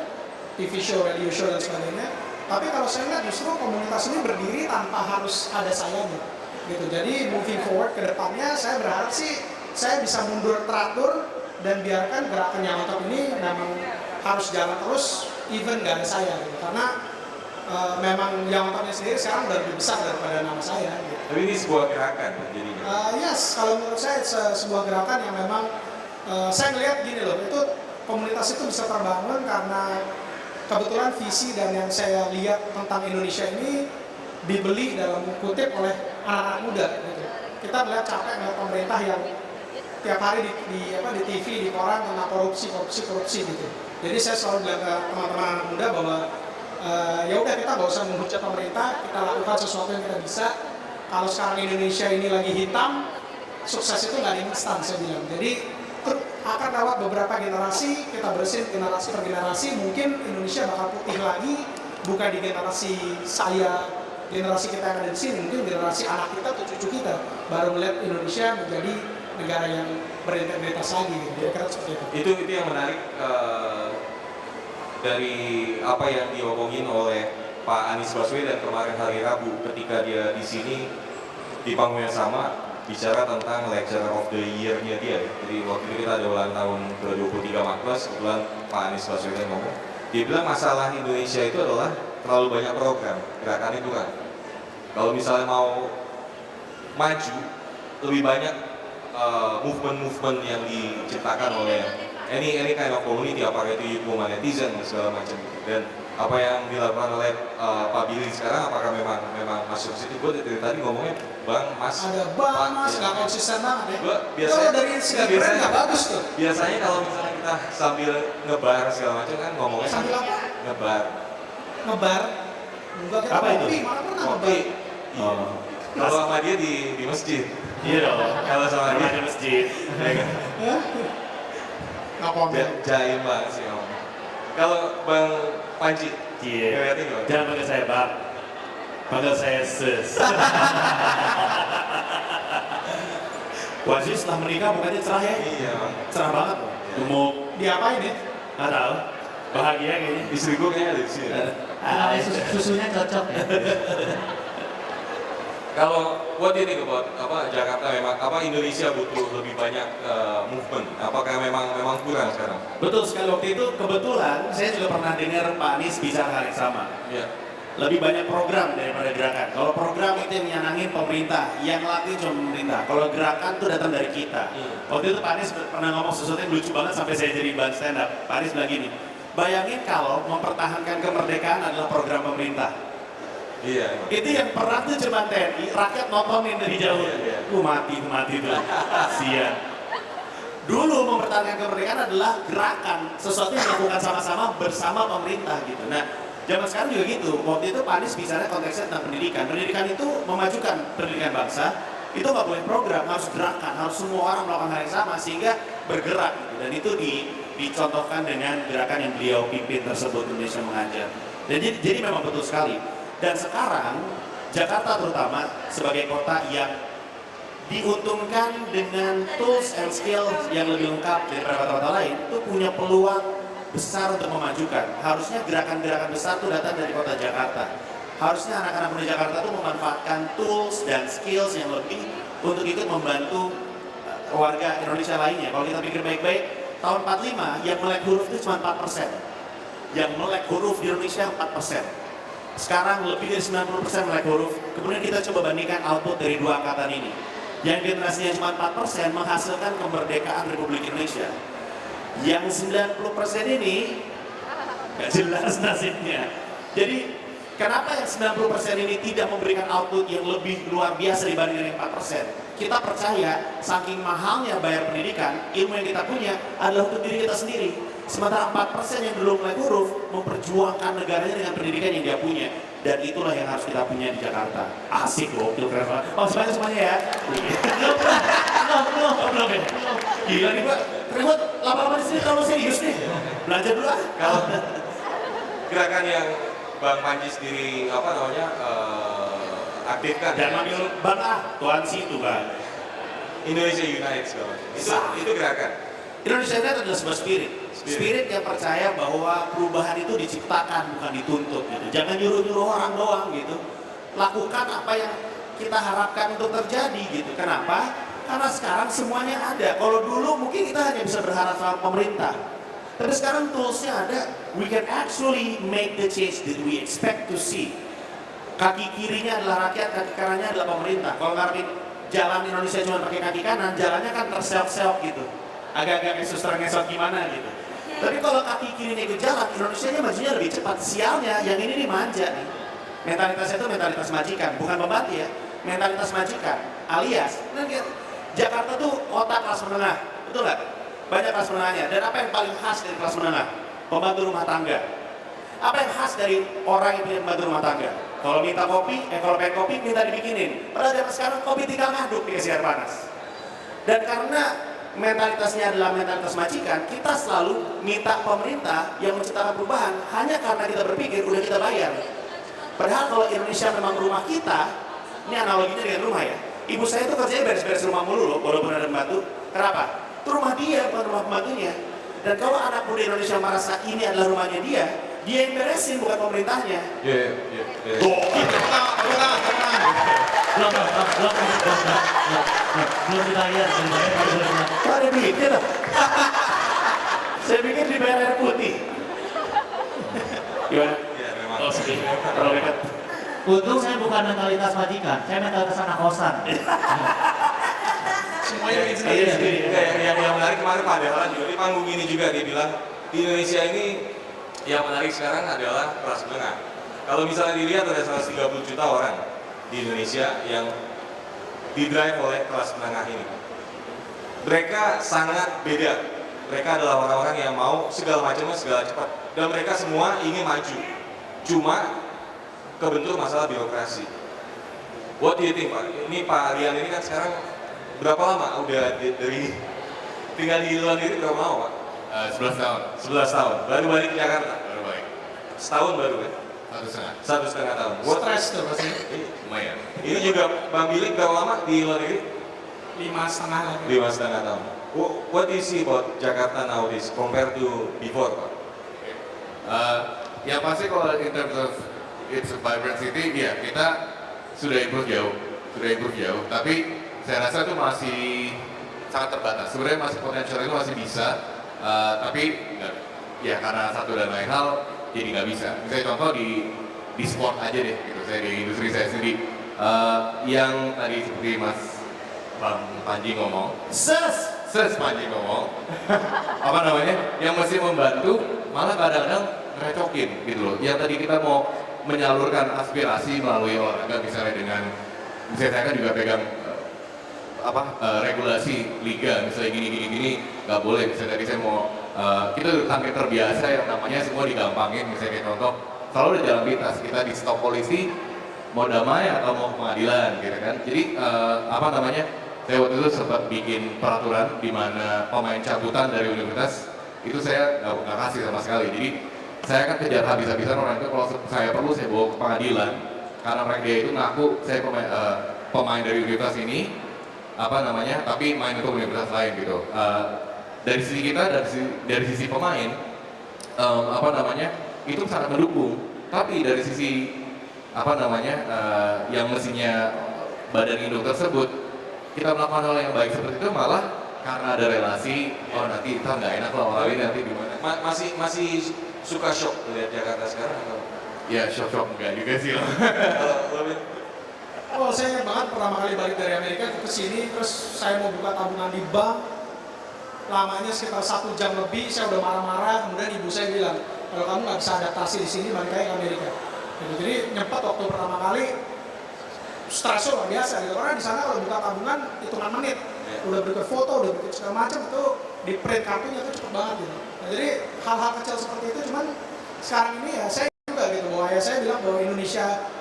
[SPEAKER 3] TV show, radio show, dan sebagainya. Tapi kalau saya lihat justru komunitas ini berdiri tanpa harus ada sayanya. Gitu. Jadi moving forward ke depannya saya berharap sih saya bisa mundur teratur dan biarkan gerakan yang mantap ini memang harus jalan terus even nggak ada saya gitu. Karena memang yang mantapnya sendiri sekarang udah lebih besar daripada nama saya gitu.
[SPEAKER 1] Tapi ini sebuah gerakan jadinya.
[SPEAKER 3] Yes, kalau menurut saya sebuah gerakan yang memang saya ngelihat gini loh, itu komunitas itu bisa terbangun karena kebetulan visi dan yang saya lihat tentang Indonesia ini dibeli dalam kutip oleh anak-anak muda gitu. Kita melihat capek melihat pemerintah yang tiap hari di TV, di koran tentang korupsi gitu. Jadi saya selalu bilang ke teman-teman anak muda bahwa ya udah kita nggak usah menghujat pemerintah, kita lakukan sesuatu yang kita bisa. Kalau sekarang Indonesia ini lagi hitam, sukses itu nggak instan saya bilang. Jadi akan lewat beberapa generasi, kita bersihin generasi per generasi, mungkin Indonesia bakal putih lagi, bukan di generasi saya, generasi kita yang ada di sini, mungkin generasi anak kita atau cucu kita baru melihat Indonesia menjadi negara yang berintegritas lagi, gitu. Kira-kira seperti itu.
[SPEAKER 1] Itu yang menarik dari apa yang diomongin oleh Pak Anies Baswedan kemarin hari Rabu ketika dia di sini di panggung yang sama bicara tentang Lecturer of the Year-nya dia. Jadi waktu itu kita ada ulang tahun ke-23 Makpres, kebetulan Pak Anies Baswedan ngomong. Dia bilang masalah Indonesia itu adalah terlalu banyak program, gerakannya kurang. Kalau misalnya mau maju, lebih banyak movement-movement yang diciptakan oleh any kind of community, apakah itu youth movement, netizen, dan segala macam. Dan apa yang dilakukan oleh Pak Billy sekarang, apakah memang masuk ke situ? Gue dari tadi ngomongnya Bang, Mas.
[SPEAKER 3] Ada Bang,
[SPEAKER 1] Pak,
[SPEAKER 3] Mas, nggak konsisten banget ya.
[SPEAKER 1] Gue
[SPEAKER 3] Kalau
[SPEAKER 1] biasanya
[SPEAKER 3] dari segi brand nggak bagus tuh.
[SPEAKER 1] Biasanya kalau misalnya kita sambil ngebar segala macam kan ngomongnya
[SPEAKER 3] Sambil apa?
[SPEAKER 1] ngebar.
[SPEAKER 3] Ngebar. Enggak kita
[SPEAKER 2] Apa itu?
[SPEAKER 3] kopi, mana pernah
[SPEAKER 1] Kopi.
[SPEAKER 3] ngebar.
[SPEAKER 2] Oh.
[SPEAKER 1] Kalau sama dia di masjid.
[SPEAKER 2] Iya dong.
[SPEAKER 1] Kalau sama
[SPEAKER 2] Karena
[SPEAKER 1] dia
[SPEAKER 2] di masjid.
[SPEAKER 1] ya kan?
[SPEAKER 3] Nggak komen.
[SPEAKER 1] Jaim banget sih om. Kalau Bang Panji,
[SPEAKER 2] Iya.
[SPEAKER 1] ngeliatin gimana?
[SPEAKER 2] Jangan panggil saya Bang. Panggil saya Sis. Wah sih setelah menikah mukanya cerah ya.
[SPEAKER 1] Iya bang.
[SPEAKER 2] Cerah banget. Gemuk.
[SPEAKER 3] Diapain ya?
[SPEAKER 2] Nggak tahu. Bahagia kayaknya.
[SPEAKER 1] Istri gue kayaknya ada di sini.
[SPEAKER 4] Nah, susunya cocok ya.
[SPEAKER 1] Kalau what do you think about Jakarta memang Indonesia butuh lebih banyak movement? Apakah memang kurang sekarang?
[SPEAKER 2] Betul sekali, waktu itu kebetulan saya juga pernah dengar Pak Anies bicara hal yang sama.
[SPEAKER 1] Iya.
[SPEAKER 2] Lebih banyak program daripada gerakan. Kalau program itu yang nyenangin pemerintah, yang lakuin cuma pemerintah. Kalau gerakan tuh datang dari kita. Waktu itu Pak Anies pernah ngomong sesuatu yang lucu banget sampai saya jadi bahan stand up. Pak Anies bilang gini, bayangin kalau mempertahankan kemerdekaan adalah program pemerintah.
[SPEAKER 1] Iya.
[SPEAKER 2] Itu yang perang tuh cuma TNI, rakyat nontonin dari jauh.
[SPEAKER 1] Iya.
[SPEAKER 2] Mati tuh. Sian. Dulu mempertahankan kemerdekaan adalah gerakan, sesuatu yang dilakukan sama-sama bersama pemerintah gitu. Nah, zaman sekarang juga gitu. Waktu itu Pak Anies bicara konteksnya tentang pendidikan. Pendidikan itu memajukan pendidikan bangsa. Itu nggak boleh program, harus gerakan, harus semua orang melakukan hal yang sama sehingga bergerak. Gitu. Dan itu dicontohkan dengan gerakan yang beliau pimpin tersebut, Indonesia Mengajar. Dan jadi memang betul sekali. Dan sekarang Jakarta terutama sebagai kota yang diuntungkan dengan tools and skills yang lebih lengkap daripada kota-kota lain, itu punya peluang besar untuk memajukan. Harusnya gerakan-gerakan besar itu datang dari kota Jakarta. Harusnya anak-anak muda Jakarta itu memanfaatkan tools dan skills yang lebih untuk ikut membantu warga Indonesia lainnya. Kalau kita pikir baik-baik, tahun 45 yang melek huruf itu cuma 4%. Yang melek huruf di Indonesia 4%. Sekarang lebih dari 90% melek huruf. Kemudian kita coba bandingkan output dari dua angkatan ini. Yang generasinya cuma 4% menghasilkan kemerdekaan Republik Indonesia. Yang 90% ini gak jelas nasibnya. Jadi kenapa yang 90% ini tidak memberikan output yang lebih luar biasa dibanding dengan 4%? Kita percaya saking mahalnya bayar pendidikan, ilmu yang kita punya adalah untuk diri kita sendiri. Sementara 4% yang belum melek huruf memperjuangkan negaranya dengan pendidikan yang dia punya. Dan itulah yang harus kita punya di Jakarta. Asik loh, keren banget. Oh semuanya ya. Belum ya. Gila nih Pak, keren banget. Lama-lama di sini terlalu serius nih. Belajar dulu ah.
[SPEAKER 1] Kalau gerakan yang Bang Panji sendiri aktifkan,
[SPEAKER 2] Dan manggil Bang Tuan situ Bang.
[SPEAKER 1] Indonesia United segala macam. Itu gerakan.
[SPEAKER 2] Indonesia United adalah sebuah spirit yang percaya bahwa perubahan itu diciptakan bukan dituntut gitu. Jangan nyuruh-nyuruh orang doang gitu. Lakukan apa yang kita harapkan untuk terjadi gitu. Kenapa? Karena sekarang semuanya ada. Kalau dulu mungkin kita hanya bisa berharap sama pemerintah. Tapi sekarang toolsnya ada. We can actually make the change that we expect to see. Kaki kirinya adalah rakyat, kaki kanannya adalah pemerintah. Kalau ngarepin jalan Indonesia cuma pakai kaki kanan, jalannya kan terseok-seok gitu. Agak-agak kayak suster ngesot gimana gitu. Tapi kalau kaki kirinya ikut jalan, Indonesia nya majunya lebih cepat. Sialnya, yang ini nih manja nih. Mentalitasnya itu mentalitas majikan, bukan pembantu ya. Mentalitas majikan, alias, Jakarta tuh kota kelas menengah, betul nggak? Banyak kelas menengahnya. Dan apa yang paling khas dari kelas menengah? Pembantu rumah tangga. Apa yang khas dari orang yang punya pembantu rumah tangga? Kalau minta kopi, kalau pengen kopi minta dibikinin. Padahal zaman sekarang kopi tinggal ngaduk dikasih air panas. Dan karena mentalitasnya adalah mentalitas majikan, kita selalu minta pemerintah yang menciptakan perubahan hanya karena kita berpikir udah kita bayar. Padahal kalau Indonesia memang rumah kita, ini analoginya dengan rumah ya. Ibu saya tuh kerjanya beres-beres rumah mulu loh, walaupun ada pembantu. Kenapa? Itu rumah dia, bukan rumah pembantunya. Dan kalau anak muda Indonesia merasa ini adalah rumahnya dia yang beresin, bukan pemerintahnya. Tuh,
[SPEAKER 4] belum dibayar.
[SPEAKER 2] ada duitnya loh. Saya pikir dibayar air putih. Gimana?
[SPEAKER 1] Ya, memang.
[SPEAKER 2] Oh, sedih. Terlalu dekat.
[SPEAKER 4] Untung saya bukan mentalitas majikan, saya mentalitas anak kosan.
[SPEAKER 3] Semuanya bikin
[SPEAKER 2] Iya,
[SPEAKER 3] sendiri.
[SPEAKER 2] sendiri.
[SPEAKER 1] Yang menarik kemarin Pak Dahlan juga di panggung ini juga dia bilang di Indonesia ini yang menarik sekarang adalah kelas menengah. Kalau misalnya dilihat ada 130 juta orang di Indonesia yang didrive oleh kelas menengah ini. Mereka sangat beda. Mereka adalah orang-orang yang mau segala macamnya segala cepat. Dan mereka semua ingin maju. Cuma kebentur masalah birokrasi. What do you think, Pak? Ini Pak Rian ini kan sekarang berapa lama udah dari tinggal di luar negeri berapa lama, Pak?
[SPEAKER 5] 11 tahun
[SPEAKER 1] 11 tahun. Baru balik ke Jakarta.
[SPEAKER 5] baru baik,
[SPEAKER 1] Setahun baru kan?
[SPEAKER 5] 1,5
[SPEAKER 1] 1,5 tahun.
[SPEAKER 3] Stres tuh pasti.
[SPEAKER 5] lumayan.
[SPEAKER 1] Ini juga Bang Billy berapa lama di luar negeri?
[SPEAKER 3] 5,5 lagi.
[SPEAKER 1] 5,5 tahun. What do you see about Jakarta nowadays compared to before, Pak?
[SPEAKER 5] Yang pasti kalau in terms of it's a vibrant city, ya kita sudah improve jauh, tapi saya rasa itu masih sangat terbatas. Sebenarnya masih potensial itu masih bisa, tapi ya karena satu dan lain hal jadi nggak bisa. Misalnya contoh di sport aja deh, gitu. Saya di industri saya sendiri, yang tadi seperti Mas Bang Panji ngomong, Panji ngomong, apa namanya, yang mesti membantu malah kadang-kadang ngerecokin gitu loh. Yang tadi kita mau menyalurkan aspirasi melalui olahraga, misalnya dengan, misalnya saya kan juga pegang regulasi liga, misalnya gini nggak boleh. Misalnya tadi saya mau, kita hampir terbiasa yang namanya semua digampangin. Misalnya kayak contoh, selalu ada jalan pintas, kita di stop polisi mau damai atau mau pengadilan gitu kan. Jadi apa namanya, saya waktu itu sempat bikin peraturan di mana pemain cabutan dari universitas itu saya nggak kasih sama sekali. Jadi saya akan kejar habis-habisan orang itu, kalau saya perlu saya bawa ke pengadilan karena mereka itu ngaku saya pemain dari universitas ini, apa namanya, tapi main untuk universitas lain gitu. Dari sisi kita, dari sisi pemain, apa namanya, itu sangat mendukung. Tapi dari sisi apa namanya, yang mestinya badan induk tersebut, kita melakukan hal yang baik seperti itu malah karena ada relasi, oh nanti kita nggak enak lah orang ini nanti gimana.
[SPEAKER 1] Masih suka shock lihat Jakarta sekarang atau?
[SPEAKER 5] Ya shock enggak juga sih loh.
[SPEAKER 3] Oh, saya ingat banget pertama kali balik dari Amerika ke sini, terus saya mau buka tabungan di bank, lamanya sekitar 1 jam lebih, saya udah marah-marah, kemudian ibu saya bilang, kalau kamu nggak bisa adaptasi di sini, balik aja ke Amerika. Gitu. Jadi nyempet waktu pertama kali, stresnya luar biasa gitu, karena di sana kalau buka tabungan hitungan menit, udah berikut foto, udah berikut segala macam, itu di print kartunya itu cepet banget gitu. Nah, jadi hal-hal kecil seperti itu, cuman sekarang ini ya saya juga gitu, bahwa ayah saya bilang bahwa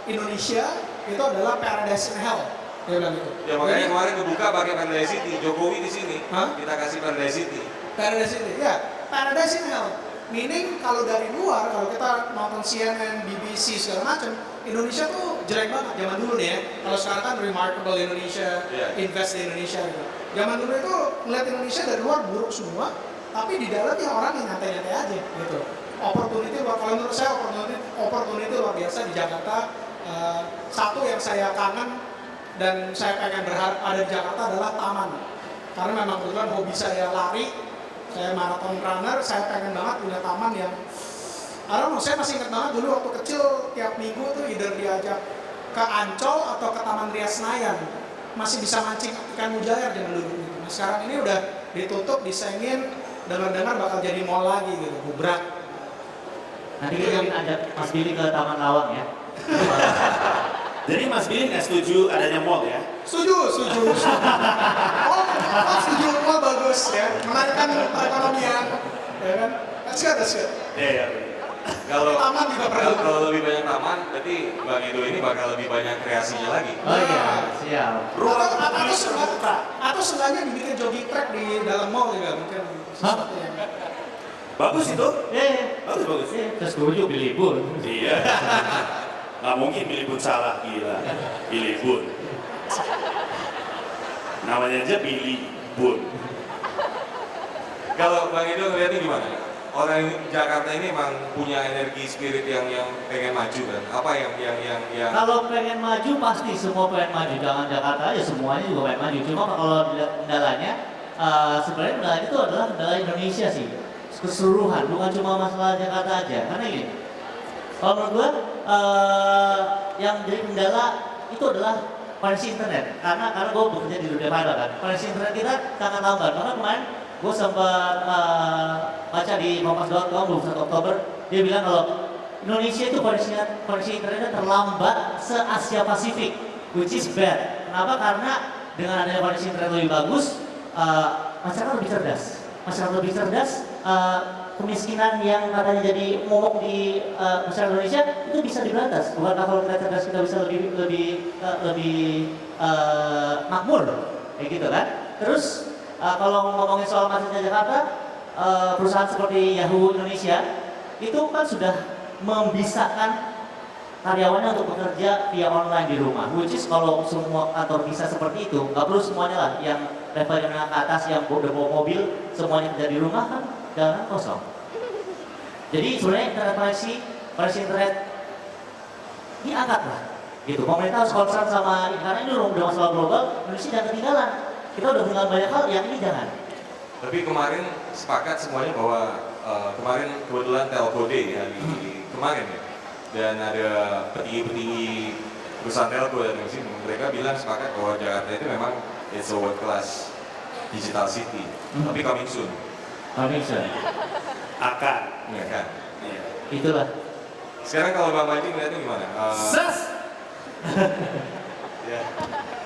[SPEAKER 3] Indonesia itu adalah paradise in hell, dia bilang gitu.
[SPEAKER 1] Ya makanya kemarin kebuka pakai Paradise City, Jokowi di sini,
[SPEAKER 3] Hah?
[SPEAKER 1] kita kasih Paradise City.
[SPEAKER 3] Paradise City, ya, paradise in hell. Meaning kalau dari luar, kalau kita nonton CNN, BBC segala macam, Indonesia tuh jelek banget zaman dulu nih ya. Kalau sekarang kan remarkable Indonesia, invest di Indonesia gitu. Zaman dulu itu melihat Indonesia dari luar buruk semua, tapi di dalamnya orang yang nyantai-nyantai aja gitu. Opportunity, kalau menurut saya opportunity luar biasa di Jakarta. Satu yang saya kangen dan saya pengen berharap ada di Jakarta adalah taman. Karena memang kebetulan hobi saya lari, saya marathon runner, saya pengen banget punya taman yang, saya masih ingat banget dulu waktu kecil tiap minggu tuh either diajak ke Ancol atau ke Taman Ria Senayan, masih bisa mancing ikan mujair zaman dulu. Nah sekarang ini udah ditutup, disengin, dengar-dengar bakal jadi mall lagi gitu, Gubrak.
[SPEAKER 4] Nanti kita mungkin ajak Mas Billy ke Taman Lawang ya.
[SPEAKER 2] Jadi Mas Billy nggak setuju adanya mall ya?
[SPEAKER 3] Setuju. Oh, setuju, mall bagus ya, menaikkan perekonomian, ya kan? That's good.
[SPEAKER 2] Iya.
[SPEAKER 1] Kalau
[SPEAKER 3] Taman juga perlu.
[SPEAKER 1] kalau lebih banyak taman, berarti Bang Edo ini bakal lebih banyak kreasinya lagi.
[SPEAKER 4] Oh iya, siap.
[SPEAKER 3] Atau seenggaknya dibikin jogging track di dalam mall juga mungkin sesuatu yang
[SPEAKER 2] Bagus itu. Bagus.
[SPEAKER 4] Iya, terus gue pilih libur.
[SPEAKER 2] Iya. Nggak mungkin Billy Boon salah, gila. Billy Boon. Namanya aja Billy Boon.
[SPEAKER 1] Kalau Bang Edo ngeliatnya gimana? Orang Jakarta ini emang punya energi spirit yang pengen maju kan? Apa yang
[SPEAKER 4] Kalau pengen maju pasti semua pengen maju, jangan Jakarta aja, semuanya juga pengen maju. Cuma kalau dilihat kendalanya, sebenarnya kendala itu adalah kendala Indonesia sih, keseluruhan, bukan cuma masalah Jakarta aja. Karena gini, kalau menurut gue yang jadi kendala itu adalah koneksi internet. Karena gue bekerja di dunia fiber kan, koneksi internet kita sangat lambat. Bahkan kemarin gue sempat baca di kompas.com 21 Oktober, dia bilang kalau Indonesia itu koneksi internetnya terlambat se-Asia Pasifik, which is bad. Kenapa? Karena dengan adanya koneksi internet lebih bagus, masyarakat lebih cerdas, kemiskinan yang katanya jadi momok di masyarakat Indonesia itu bisa diberantas. Bukankah kalau kita cerdas kita bisa lebih makmur, kayak gitu kan? Terus kalau ngomongin soal macetnya Jakarta, perusahaan seperti Yahoo Indonesia itu kan sudah membisakan karyawannya untuk bekerja via online di rumah. Which is kalau semua kantor bisa seperti itu, nggak perlu semuanya lah yang level menengah ke atas yang udah bawa mobil semuanya kerja di rumah kan jalanan kosong. Jadi sebenarnya koneksi internet diangkat lah, gitu. Pemerintah harus concern sama ini karena ini udah masalah global. Indonesia jangan ketinggalan. Kita udah ketinggalan banyak hal, yang ini jangan.
[SPEAKER 1] Tapi kemarin sepakat semuanya bahwa kemarin kebetulan Telco Day hari kemarin ya, dan ada petinggi-petinggi perusahaan telco dan sini, mereka bilang sepakat bahwa Jakarta itu memang it's a world class digital city, tapi coming soon.
[SPEAKER 2] Akan.
[SPEAKER 1] Ya kan?
[SPEAKER 2] Iya.
[SPEAKER 4] Itulah.
[SPEAKER 1] Sekarang kalau Bang Manji ngeliatnya gimana? Ya.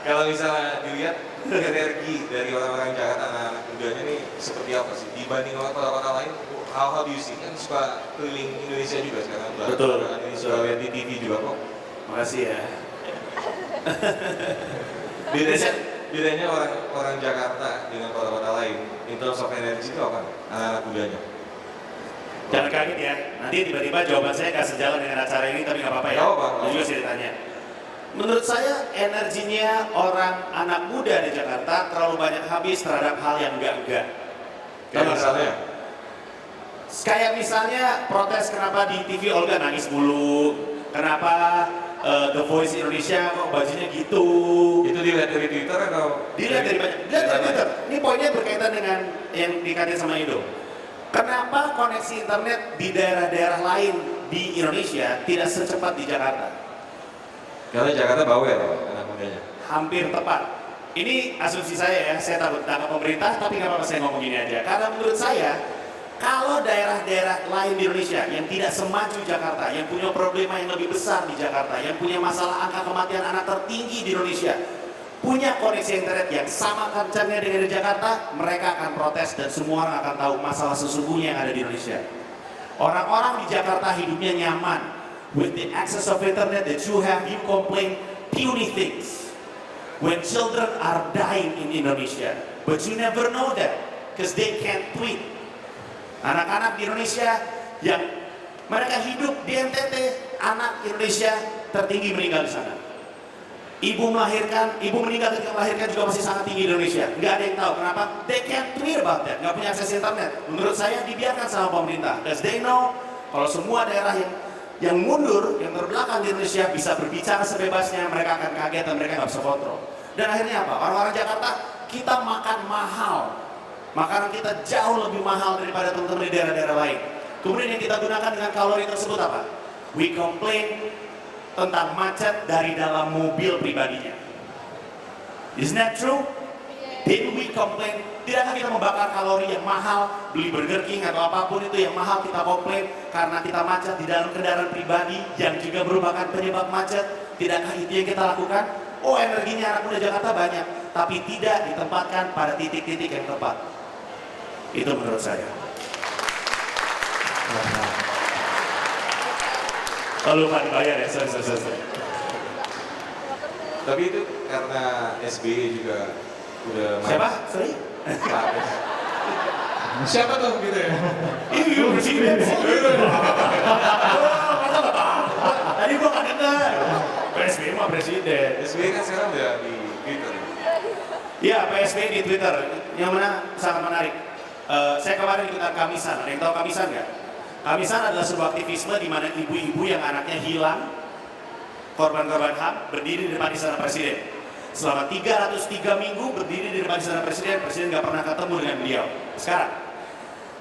[SPEAKER 1] Kalau misalnya dilihat energi dari orang-orang Jakarta, anak-anak mudanya nih seperti apa sih dibanding kota-kota lain? How do you see? Kan suka keliling Indonesia juga sekarang.
[SPEAKER 2] Betul.
[SPEAKER 1] Suka lihat di TV juga kok.
[SPEAKER 2] Makasih ya.
[SPEAKER 1] Bedanya orang Jakarta dengan kota-kota lain in terms of energy itu apa? Anak-anak mudanya.
[SPEAKER 2] Jangan kaget ya, nanti tiba-tiba jawaban saya nggak sejalan dengan acara ini, tapi nggak apa-apa ya.
[SPEAKER 1] Nggak apa-apa.
[SPEAKER 2] Itu juga saya ditanya. Menurut saya energinya orang anak muda di Jakarta terlalu banyak habis terhadap hal yang enggak. Kayak misalnya protes kenapa di TV Olga nangis mulu, kenapa The Voice Indonesia kok bajunya gitu.
[SPEAKER 1] Itu dilihat dari Twitter atau?
[SPEAKER 2] Dilihat dari Twitter. Ini poinnya berkaitan dengan yang dikatain sama Indo. Kenapa koneksi internet di daerah-daerah lain di Indonesia tidak secepat di Jakarta?
[SPEAKER 1] Karena Jakarta bawel anak mudanya.
[SPEAKER 2] Hampir tepat. Ini asumsi saya ya, saya takut tangkap pemerintah, tapi nggak apa-apa saya ngomong gini aja. Karena menurut saya, kalau daerah-daerah lain di Indonesia yang tidak semaju Jakarta, yang punya problema yang lebih besar di Jakarta, yang punya masalah angka kematian anak tertinggi di Indonesia, punya koneksi internet yang sama kencangnya dengan di Jakarta, mereka akan protes dan semua orang akan tahu masalah sesungguhnya yang ada di Indonesia. Orang-orang di Jakarta hidupnya nyaman. With the access of internet that you have, you complain puny things. When children are dying in Indonesia, but you never know that because they can't tweet. Anak-anak di Indonesia yang mereka hidup di NTT, anak Indonesia tertinggi meninggal di sana. Ibu meninggal ketika melahirkan juga masih sangat tinggi di Indonesia. Nggak ada yang tahu kenapa. They can't tweet about that. Nggak punya akses internet. Menurut saya dibiarkan sama pemerintah. Because they know kalau semua daerah yang mundur, yang terbelakang di Indonesia bisa berbicara sebebasnya, mereka akan kaget dan mereka nggak bisa kontrol. Dan akhirnya apa? Orang-orang Jakarta, kita makan mahal. Makanan kita jauh lebih mahal daripada teman-teman di daerah-daerah lain. Kemudian yang kita gunakan dengan kalori tersebut apa? We complain tentang macet dari dalam mobil pribadinya. Isn't that true? Didn't we complain Tidakkah kita membakar kalori yang mahal, beli Burger King atau apapun itu yang mahal kita komplain karena kita macet di dalam kendaraan pribadi yang juga merupakan penyebab macet? Tidakkah itu yang kita lakukan? Oh, energinya anak muda Jakarta banyak, tapi tidak ditempatkan pada titik-titik yang tepat. Itu menurut saya. Lalu Pak dibayar ya, sorry.
[SPEAKER 1] Tapi itu karena SBY juga udah
[SPEAKER 2] Siapa? Sorry?
[SPEAKER 1] Pak
[SPEAKER 3] Siapa tuh gitu ya?
[SPEAKER 2] Iya, presiden. Tadi gua nggak dengar. PSBY mah presiden.
[SPEAKER 1] SBY kan sekarang udah di Twitter.
[SPEAKER 2] Iya, PSBY di Twitter. Yang mana sangat menarik. Saya kemarin ikutan Kamisan. Ada yang tahu Kamisan nggak? Kamisan adalah sebuah aktivisme di mana ibu-ibu yang anaknya hilang, korban-korban HAM, berdiri di depan istana presiden. Selama 303 minggu berdiri di depan istana presiden, presiden nggak pernah ketemu dengan beliau. Sekarang,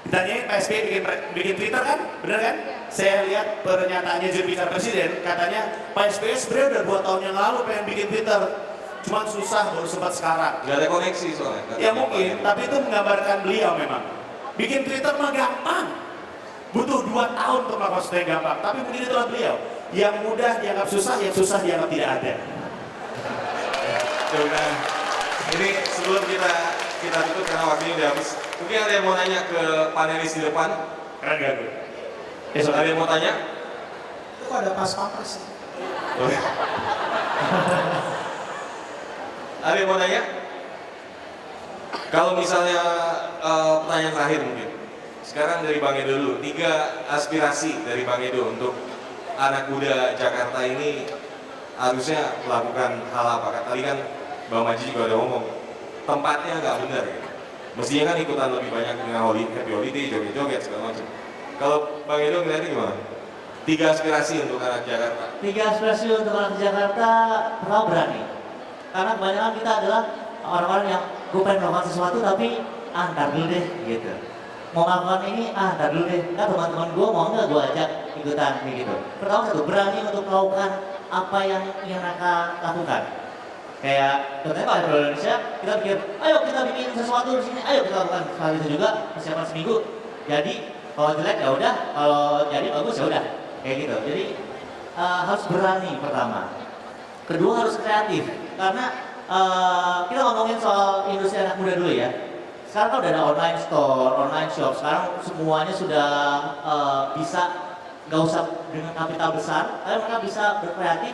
[SPEAKER 2] ditanyain PSBY bikin Twitter kan? Bener kan? Saya lihat pernyataannya juru bicara presiden, katanya Pak SBY sebenarnya udah 2 tahun yang lalu pengen bikin Twitter. Cuman susah, baru sempat sekarang.
[SPEAKER 1] Nggak ada koneksi soalnya.
[SPEAKER 2] Ya mungkin, tapi itu menggambarkan beliau memang. Bikin Twitter mah gampang. Butuh 2 tahun untuk melakukan sesuatu yang gampang. Tapi mungkin itulah beliau. Yang mudah dianggap susah, yang susah dianggap tidak ada.
[SPEAKER 1] Nah, ini sebelum kita tutup karena waktunya udah habis. Mungkin ada yang mau nanya ke panelis di depan?
[SPEAKER 2] Keren gak gue?
[SPEAKER 1] Ada yang mau tanya?
[SPEAKER 3] Itu kok ada pas pampers sih?
[SPEAKER 1] Ada yang mau nanya? Kalau misalnya pertanyaan terakhir mungkin. Sekarang dari Bang Edo dulu, 3 aspirasi dari Bang Edo untuk anak muda Jakarta ini harusnya melakukan hal apa? Tadi kan Bang Maji juga udah ngomong, tempatnya nggak benar gitu. Mestinya kan ikutan lebih banyak dengan happy holiday, joget-joget segala macam. Kalau Bang Edo ngeliatnya gimana? 3 aspirasi untuk anak Jakarta.
[SPEAKER 4] 3 aspirasi untuk anak Jakarta, pertama berani. Karena kebanyakan kita adalah orang-orang yang gue pengen melakukan sesuatu tapi ntar dulu deh gitu. Mau melakukan ini, ntar dulu deh. Kan teman-teman gue mau nggak gue ajak ikutan kayak gitu. Pertama satu, berani untuk melakukan apa yang ingin mereka lakukan. Kayak contohnya Pak Pro Indonesia, kita pikir, ayo kita bikin sesuatu di sini, ayo kita lakukan hal itu juga, persiapan seminggu. Jadi kalau jelek ya udah, kalau jadi bagus ya udah, kayak gitu. Jadi harus berani pertama. Kedua harus kreatif, karena kita ngomongin soal industri anak muda dulu ya. Sekarang kan udah ada online store, online shop. Sekarang semuanya sudah bisa, nggak usah dengan kapital besar, tapi mereka bisa berkreatif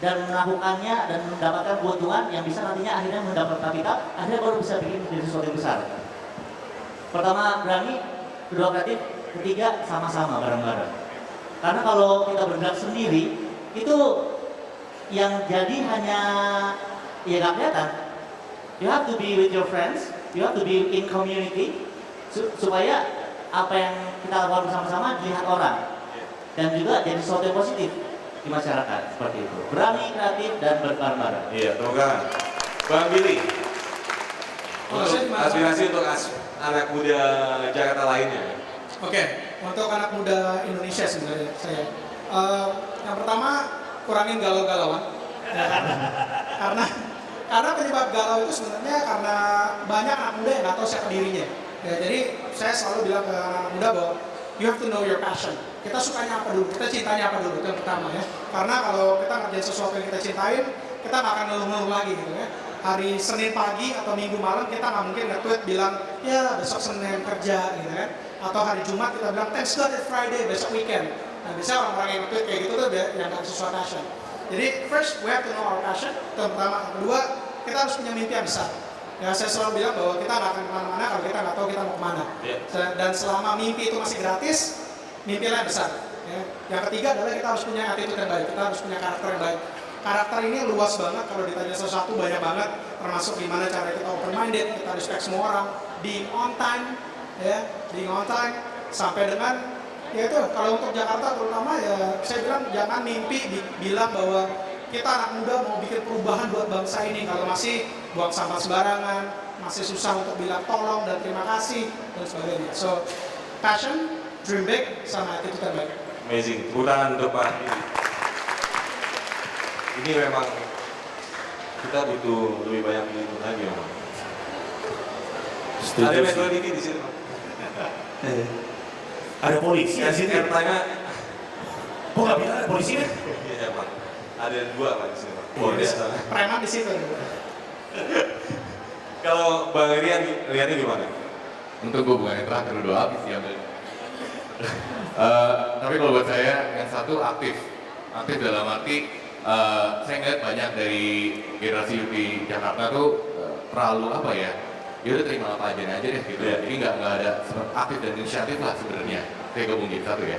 [SPEAKER 4] dan melakukannya dan mendapatkan keuntungan yang bisa nantinya akhirnya mendapat kapital, akhirnya baru bisa bikin jadi sesuatu yang besar. Pertama berani, kedua kreatif, ketiga sama-sama bareng-bareng. Karena kalau kita bergerak sendiri, itu yang jadi hanya ya nggak kelihatan. You have to be with your friends, you have to be in community supaya apa yang kita lakukan bersama-sama dilihat orang dan juga jadi sesuatu yang positif di masyarakat seperti itu. Berani, kreatif dan berbareng-bareng.
[SPEAKER 1] Iya, semoga Bang Billy. Untuk aspirasi untuk anak muda Jakarta lainnya.
[SPEAKER 3] Oke, untuk anak muda Indonesia sebenarnya saya. Yang pertama kurangin galau-galauan. karena penyebab galau itu sebenarnya karena banyak anak muda yang nggak tahu siapa dirinya. Ya, jadi saya selalu bilang ke anak muda bahwa you have to know your passion. Kita sukanya apa dulu, kita cintanya apa dulu, itu yang pertama ya. Karena kalau kita ngerjain sesuatu yang kita cintain, kita nggak akan ngeluh-ngeluh lagi gitu ya. Hari Senin pagi atau Minggu malam kita nggak mungkin nge-tweet bilang, ya besok Senin kerja gitu kan. Atau hari Jumat kita bilang, thanks God it's Friday, besok weekend. Nah biasanya orang-orang yang nge-tweet kayak gitu tuh yang nggak sesuai passion. Jadi first we have to know our passion, itu yang pertama. Kedua, kita harus punya mimpi yang besar. Ya saya selalu bilang bahwa kita nggak akan kemana-mana kalau kita nggak tahu kita mau kemana. Dan selama mimpi itu masih gratis, mimpilah yang besar. Ya. Yang ketiga adalah kita harus punya attitude yang baik, kita harus punya karakter yang baik. Karakter ini luas banget, kalau ditanya sesuatu banyak banget, termasuk gimana cara kita open minded, kita respect semua orang, being on time, ya, being on time, sampai dengan ya itu kalau untuk Jakarta terutama ya saya bilang jangan mimpi bilang bahwa kita anak muda mau bikin perubahan buat bangsa ini kalau masih buang sampah sembarangan, masih susah untuk bilang tolong dan terima kasih dan sebagainya. So passion, dream big, sama attitude yang baik.
[SPEAKER 1] Amazing, tepuk untuk Pak Billy. Ini memang kita butuh lebih banyak ilmu lagi memang.
[SPEAKER 2] Setuju
[SPEAKER 1] Ada
[SPEAKER 2] sih.
[SPEAKER 1] Metro TV di sini, Pak.
[SPEAKER 2] Ada polisi di sini.
[SPEAKER 1] Airtime-nya,
[SPEAKER 2] Kok nggak bilang ada polisi kan?
[SPEAKER 1] iya Pak. Ada 2 Pak di sini, Pak. Polres sama.
[SPEAKER 3] Preman di situ.
[SPEAKER 1] Kalau Bang Rian lihatnya gimana?
[SPEAKER 5] Untuk gue bukan yang terakhir udah habis ya. Tapi kalau buat saya yang satu aktif dalam arti saya ngeliat banyak dari generasi di Jakarta tuh terlalu apa ya? Ya udah terima apa aja deh gitu ya. Jadi nggak ada aktif dan inisiatif lah sebenarnya. Saya gabung jadi satu ya.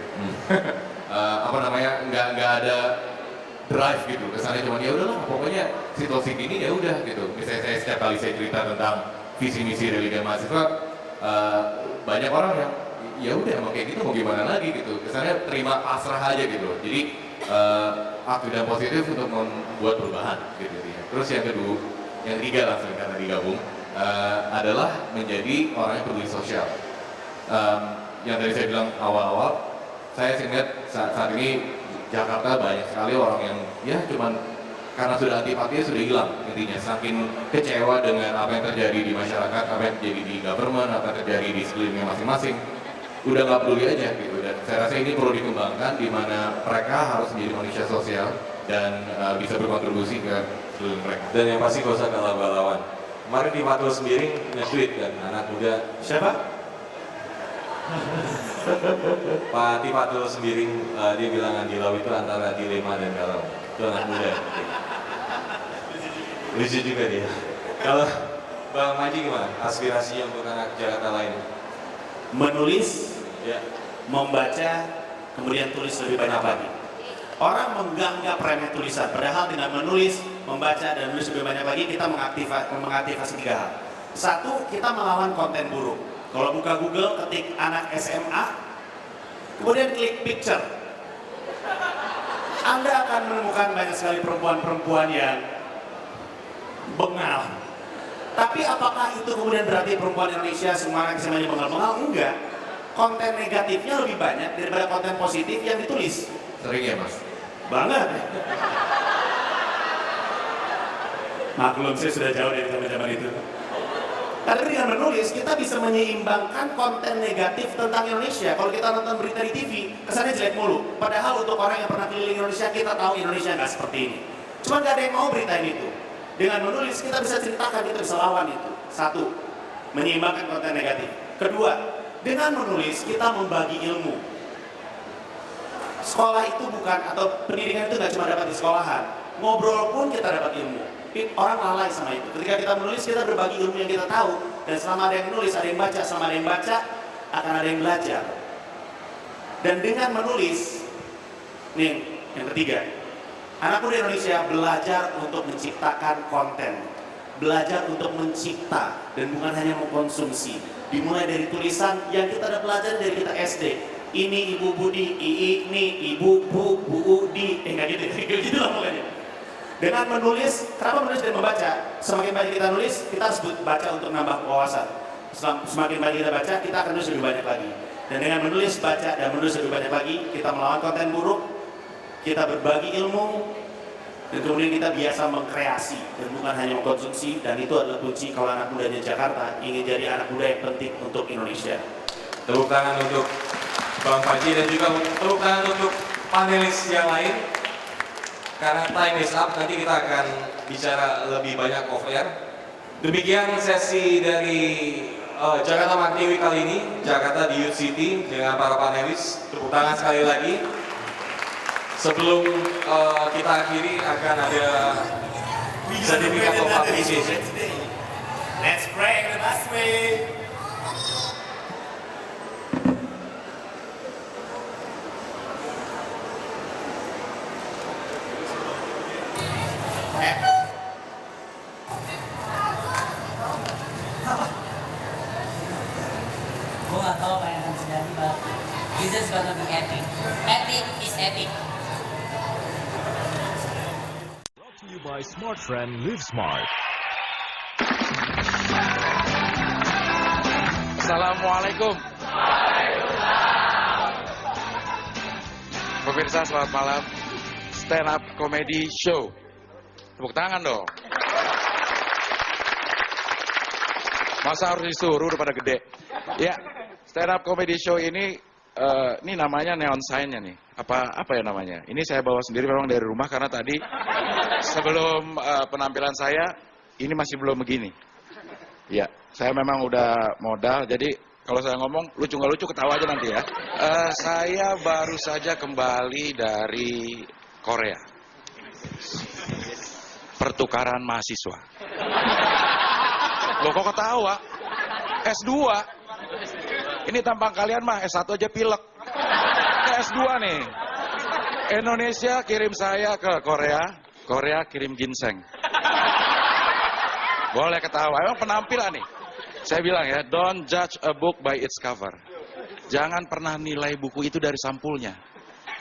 [SPEAKER 5] Apa namanya? Nggak ada drive gitu. Kesannya cuma ya udahlah pokoknya situasi gini ya udah gitu. Misalnya saya setiap kali saya cerita tentang visi misi religion mahasiswa, banyak orang yang ya udah emang kayak gitu mau gimana lagi gitu. Kesannya terima pasrah aja gitu. Jadi aktif dan positif untuk membuat perubahan gitu ya. Terus yang kedua, yang ketiga langsung karena digabung adalah menjadi orang yang peduli sosial. Yang tadi saya bilang awal-awal, saya sih lihat saat ini Jakarta banyak sekali orang yang ya cuman karena sudah antipatinya sudah hilang intinya, saking kecewa dengan apa yang terjadi di masyarakat, apa yang terjadi di government, apa yang terjadi di sekelilingnya masing-masing, udah nggak peduli aja gitu. Dan saya rasa ini perlu dikembangkan di mana mereka harus menjadi manusia sosial dan bisa berkontribusi ke sekeliling mereka.
[SPEAKER 1] Dan yang pasti gak usah galau-galauan. Kemarin di Fatul Sembiring nge-tweet kan, anak muda
[SPEAKER 2] Siapa?
[SPEAKER 1] Pak Tifatul Sembiring, dia bilang Andilau itu antara dilema dan galau. Itu anak muda. Lucu juga dia. Kalau Bang Maji gimana? Aspirasinya untuk anak Jakarta lain?
[SPEAKER 2] Menulis,
[SPEAKER 1] Ya.
[SPEAKER 2] membaca, kemudian tulis lebih banyak lagi. Orang menganggap remeh tulisan, padahal dengan menulis, membaca, dan menulis lebih banyak lagi, kita mengaktifasi 3 hal. 1, kita melawan konten buruk. Kalau buka Google, ketik anak SMA, kemudian klik picture. Anda akan menemukan banyak sekali perempuan-perempuan yang bengal. Tapi apakah itu kemudian berarti perempuan Indonesia semua anak SMA-nya bengal-bengal? Enggak. Konten negatifnya lebih banyak daripada konten positif yang ditulis.
[SPEAKER 5] Sering ya Mas?
[SPEAKER 2] Banget. Maklum, saya sudah jauh dari zaman-zaman itu. Tapi dengan menulis, kita bisa menyeimbangkan konten negatif tentang Indonesia. Kalau kita nonton berita di TV, kesannya jelek mulu. Padahal untuk orang yang pernah keliling Indonesia, kita tahu Indonesia nggak seperti ini. Cuma nggak ada yang mau beritain itu. Dengan menulis, kita bisa ceritakan, kita bisa lawan itu. 1, menyeimbangkan konten negatif. Kedua, dengan menulis, kita membagi ilmu. Sekolah itu bukan, atau pendidikan itu nggak cuma dapat di sekolahan. Ngobrol pun kita dapat ilmu. Orang lalai sama itu. Ketika kita menulis, kita berbagi ilmu yang kita tahu. Dan selama ada yang menulis, ada yang baca. Selama ada yang baca, akan ada yang belajar. Dan dengan menulis, nih yang ketiga, anak muda Indonesia belajar untuk menciptakan konten. Belajar untuk mencipta, dan bukan hanya mengkonsumsi. Dimulai dari tulisan yang kita udah pelajari dari kita SD. Ini Ibu Budi, ini Ibu Bu, Bu Udi, enggak gitu, gitu lah pokoknya. Dengan menulis, kenapa menulis dan membaca? Semakin banyak kita nulis, kita harus baca untuk nambah wawasan. Semakin banyak kita baca, kita akan nulis lebih banyak lagi. Dan dengan menulis, baca, dan menulis lebih banyak lagi, kita melawan konten buruk, kita berbagi ilmu, dan kemudian kita biasa mengkreasi, dan bukan hanya mengkonsumsi. Dan itu adalah kunci kalau anak mudanya Jakarta ingin jadi anak muda yang penting untuk Indonesia.
[SPEAKER 1] Tepuk tangan untuk Bang Faji dan juga tepuk tangan untuk panelis yang lain. Karena time is up, nanti kita akan bicara lebih banyak off air. Demikian sesi dari Jakarta Marketing Week kali ini, Jakarta di Youth City dengan para panelis. Tepuk tangan sekali lagi. Sebelum kita akhiri akan ada sertifikat of appreciation.
[SPEAKER 2] Let's pray the best way.
[SPEAKER 6] Gue gak tau apa yang akan terjadi, but this is gonna be epic. Epic is epic.
[SPEAKER 7] Brought to you by Smart Friend Live Smart.
[SPEAKER 8] Assalamualaikum. Pemirsa selamat malam. Stand up comedy show. Tepuk tangan dong. Masa harus disuruh udah pada gede. Ya, stand up comedy show ini namanya neon sign-nya nih. Apa ya namanya? Ini saya bawa sendiri memang dari rumah karena tadi sebelum penampilan saya ini masih belum begini. Ya, saya memang udah modal. Jadi kalau saya ngomong lucu nggak lucu ketawa aja nanti ya. Saya baru saja kembali dari Korea. Pertukaran mahasiswa. Loh kok ketawa? S2. Ini tampang kalian mah S1 aja pilek. Ke S2 nih. Indonesia kirim saya ke Korea, Korea kirim ginseng. Boleh ketawa, emang penampilan nih. Saya bilang ya, don't judge a book by its cover. Jangan pernah nilai buku itu dari sampulnya.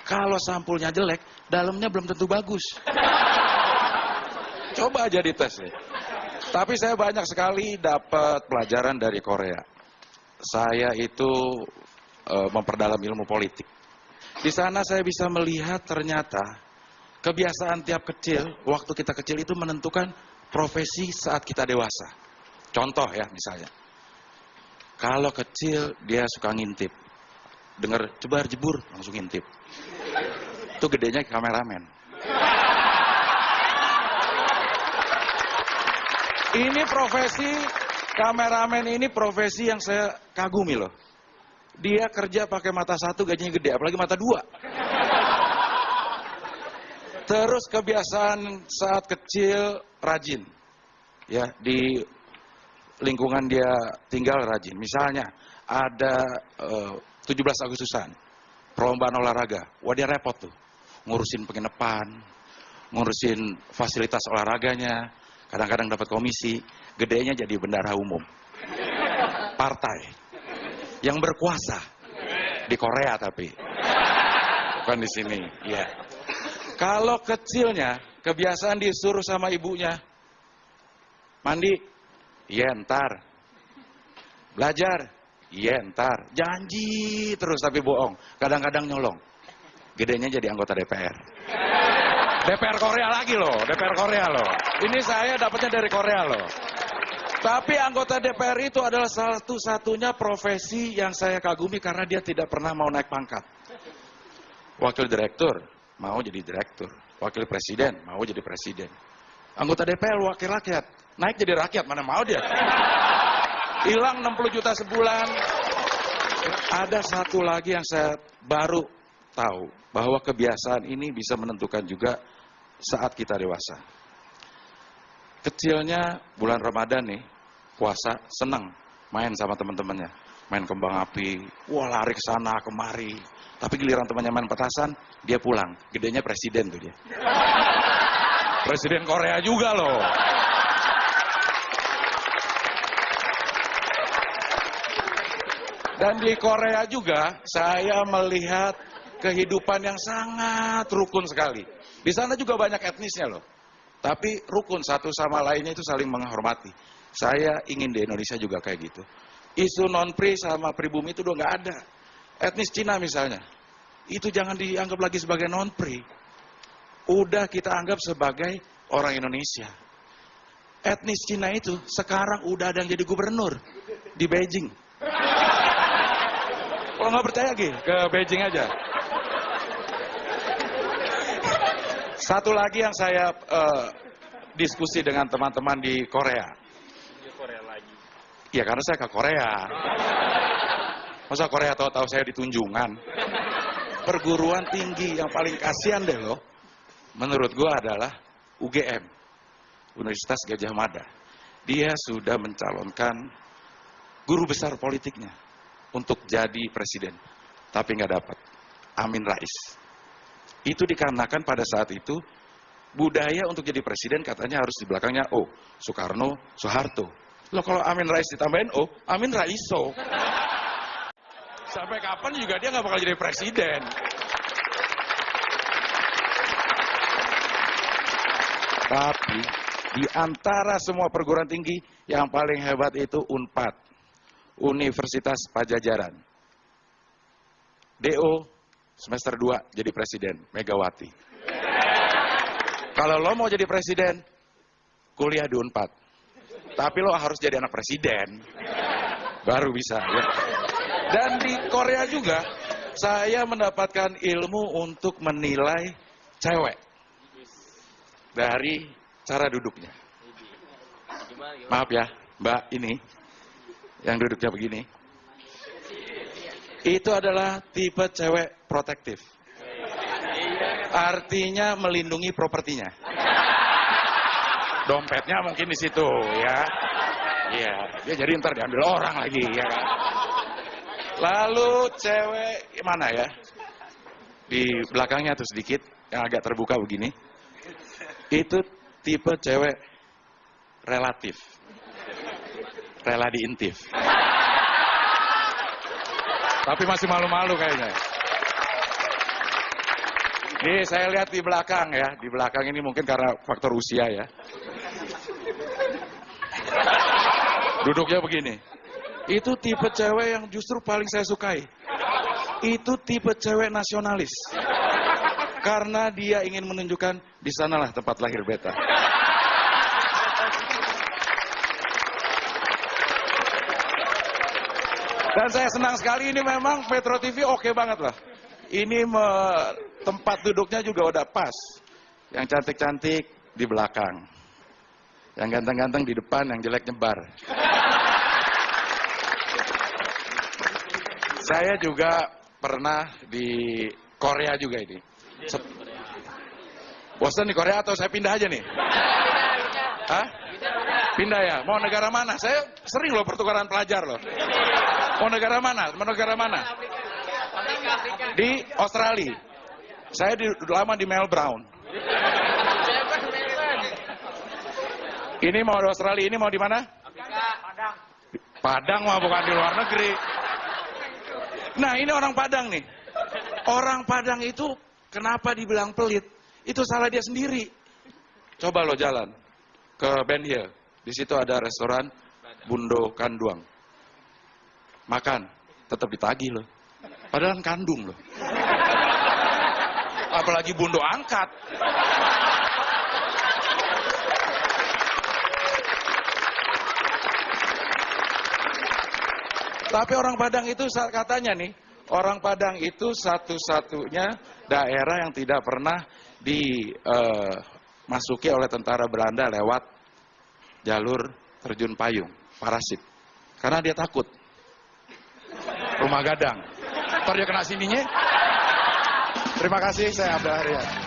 [SPEAKER 8] Kalau sampulnya jelek, dalamnya belum tentu bagus. Coba aja dites nih. Tapi saya banyak sekali dapat pelajaran dari Korea. Saya itu memperdalam ilmu politik. Di sana saya bisa melihat ternyata kebiasaan tiap kecil, waktu kita kecil itu menentukan profesi saat kita dewasa. Contoh ya misalnya, kalau kecil dia suka ngintip, dengar jebar jebur langsung ngintip. Itu gedenya kameramen. Ini profesi kameramen ini profesi yang saya kagumi loh. Dia kerja pakai mata satu gajinya gede, apalagi mata dua. Terus kebiasaan saat kecil rajin. Ya, di lingkungan dia tinggal rajin. Misalnya ada 17 Agustusan, perlombaan olahraga. Wah dia repot tuh. Ngurusin penginapan, ngurusin fasilitas olahraganya, kadang-kadang dapat komisi, gedenya jadi bendahara umum. Partai yang berkuasa di Korea tapi bukan di sini, ya. Kalau kecilnya kebiasaan disuruh sama ibunya mandi, iya ntar. Belajar, iya ntar. Janji terus tapi bohong. Kadang-kadang nyolong. Gedenya jadi anggota DPR. DPR Korea lagi loh, DPR Korea loh. Ini saya dapatnya dari Korea loh. Tapi anggota DPR itu adalah satu-satunya profesi yang saya kagumi karena dia tidak pernah mau naik pangkat. Wakil direktur mau jadi direktur, wakil presiden mau jadi presiden. Anggota DPR wakil rakyat, naik jadi rakyat, mana mau dia. Hilang 60 juta sebulan. Ada satu lagi yang saya baru tahu, bahwa kebiasaan ini bisa menentukan juga saat kita dewasa. Kecilnya bulan Ramadan nih, puasa, senang main sama teman-temannya. Main kembang api, wah lari ke sana kemari. Tapi giliran temannya main petasan, dia pulang. Gedenya presiden tuh dia. Presiden Korea juga loh. Dan di Korea juga saya melihat kehidupan yang sangat rukun sekali. Di sana juga banyak etnisnya loh. Tapi rukun satu sama lainnya itu saling menghormati. Saya ingin di Indonesia juga kayak gitu. Isu non-pri sama pribumi itu udah nggak ada. Etnis Cina misalnya, itu jangan dianggap lagi sebagai non-pri. Udah kita anggap sebagai orang Indonesia. Etnis Cina itu sekarang udah ada yang jadi gubernur di Beijing. Kalau nggak percaya ke Beijing aja. Satu lagi yang saya diskusi dengan teman-teman di Korea. Ya karena saya ke Korea. Masa Korea tahu-tahu saya di Tunjungan. Perguruan tinggi yang paling kasihan deh loh, menurut gua adalah UGM, Universitas Gadjah Mada. Dia sudah mencalonkan guru besar politiknya untuk jadi presiden, tapi nggak dapat. Amin Rais. Itu dikarenakan pada saat itu budaya untuk jadi presiden katanya harus di belakangnya O, Soekarno, Soeharto. Loh kalau Amin Rais ditambahin O, Amin Raiso. Sampai kapan juga dia nggak bakal jadi presiden. Tapi di antara semua perguruan tinggi yang paling hebat itu UNPAD, Universitas Pajajaran. DO semester 2 jadi presiden, Megawati. Kalau lo mau jadi presiden, kuliah di UNPAD. Tapi lo harus jadi anak presiden. Baru bisa ya. Dan di Korea juga, saya mendapatkan ilmu untuk menilai cewek. Dari cara duduknya. Maaf ya, Mbak ini. Yang duduknya begini. Itu adalah tipe cewek protektif. Artinya melindungi propertinya. Dompetnya mungkin di situ ya. Iya, dia jadi ntar diambil orang lagi ya kan. Lalu cewek mana ya? Di belakangnya tuh sedikit yang agak terbuka begini. Itu tipe cewek relatif. Rela diintip. Tapi masih malu-malu kayaknya. Nih saya lihat di belakang ya. Di belakang ini mungkin karena faktor usia ya. Duduknya begini. Itu tipe cewek yang justru paling saya sukai. Itu tipe cewek nasionalis. Karena dia ingin menunjukkan di sanalah tempat lahir beta. Dan saya senang sekali ini memang Metro TV oke banget lah. Ini tempat duduknya juga udah pas. Yang cantik-cantik di belakang. Yang ganteng-ganteng di depan, yang jelek nyebar. Saya juga pernah di Korea juga ini. Bosan di Korea atau saya pindah aja nih? Hah? Pindah ya? Mau negara mana? Saya sering loh pertukaran pelajar loh. Mau negara mana? Mau negara mana? Di Australia. Saya lama di Melbourne. Ini mau di Australia, ini mau di mana? Padang. Padang mah bukan di luar negeri. Nah ini orang Padang nih. Orang Padang itu kenapa dibilang pelit? Itu salah dia sendiri. Coba lo jalan ke Ben Hill. Di situ ada restoran Bundo Kanduang. Makan, tetap ditagih loh. Padahal kandung loh. Apalagi Bundo angkat. Tapi orang Padang itu katanya nih, orang Padang itu satu-satunya daerah yang tidak pernah dimasuki oleh tentara Belanda lewat jalur terjun payung, parasit. Karena dia takut. Rumah gadang. Ntar dia kena sininya. Terima kasih, saya Abdul Harian.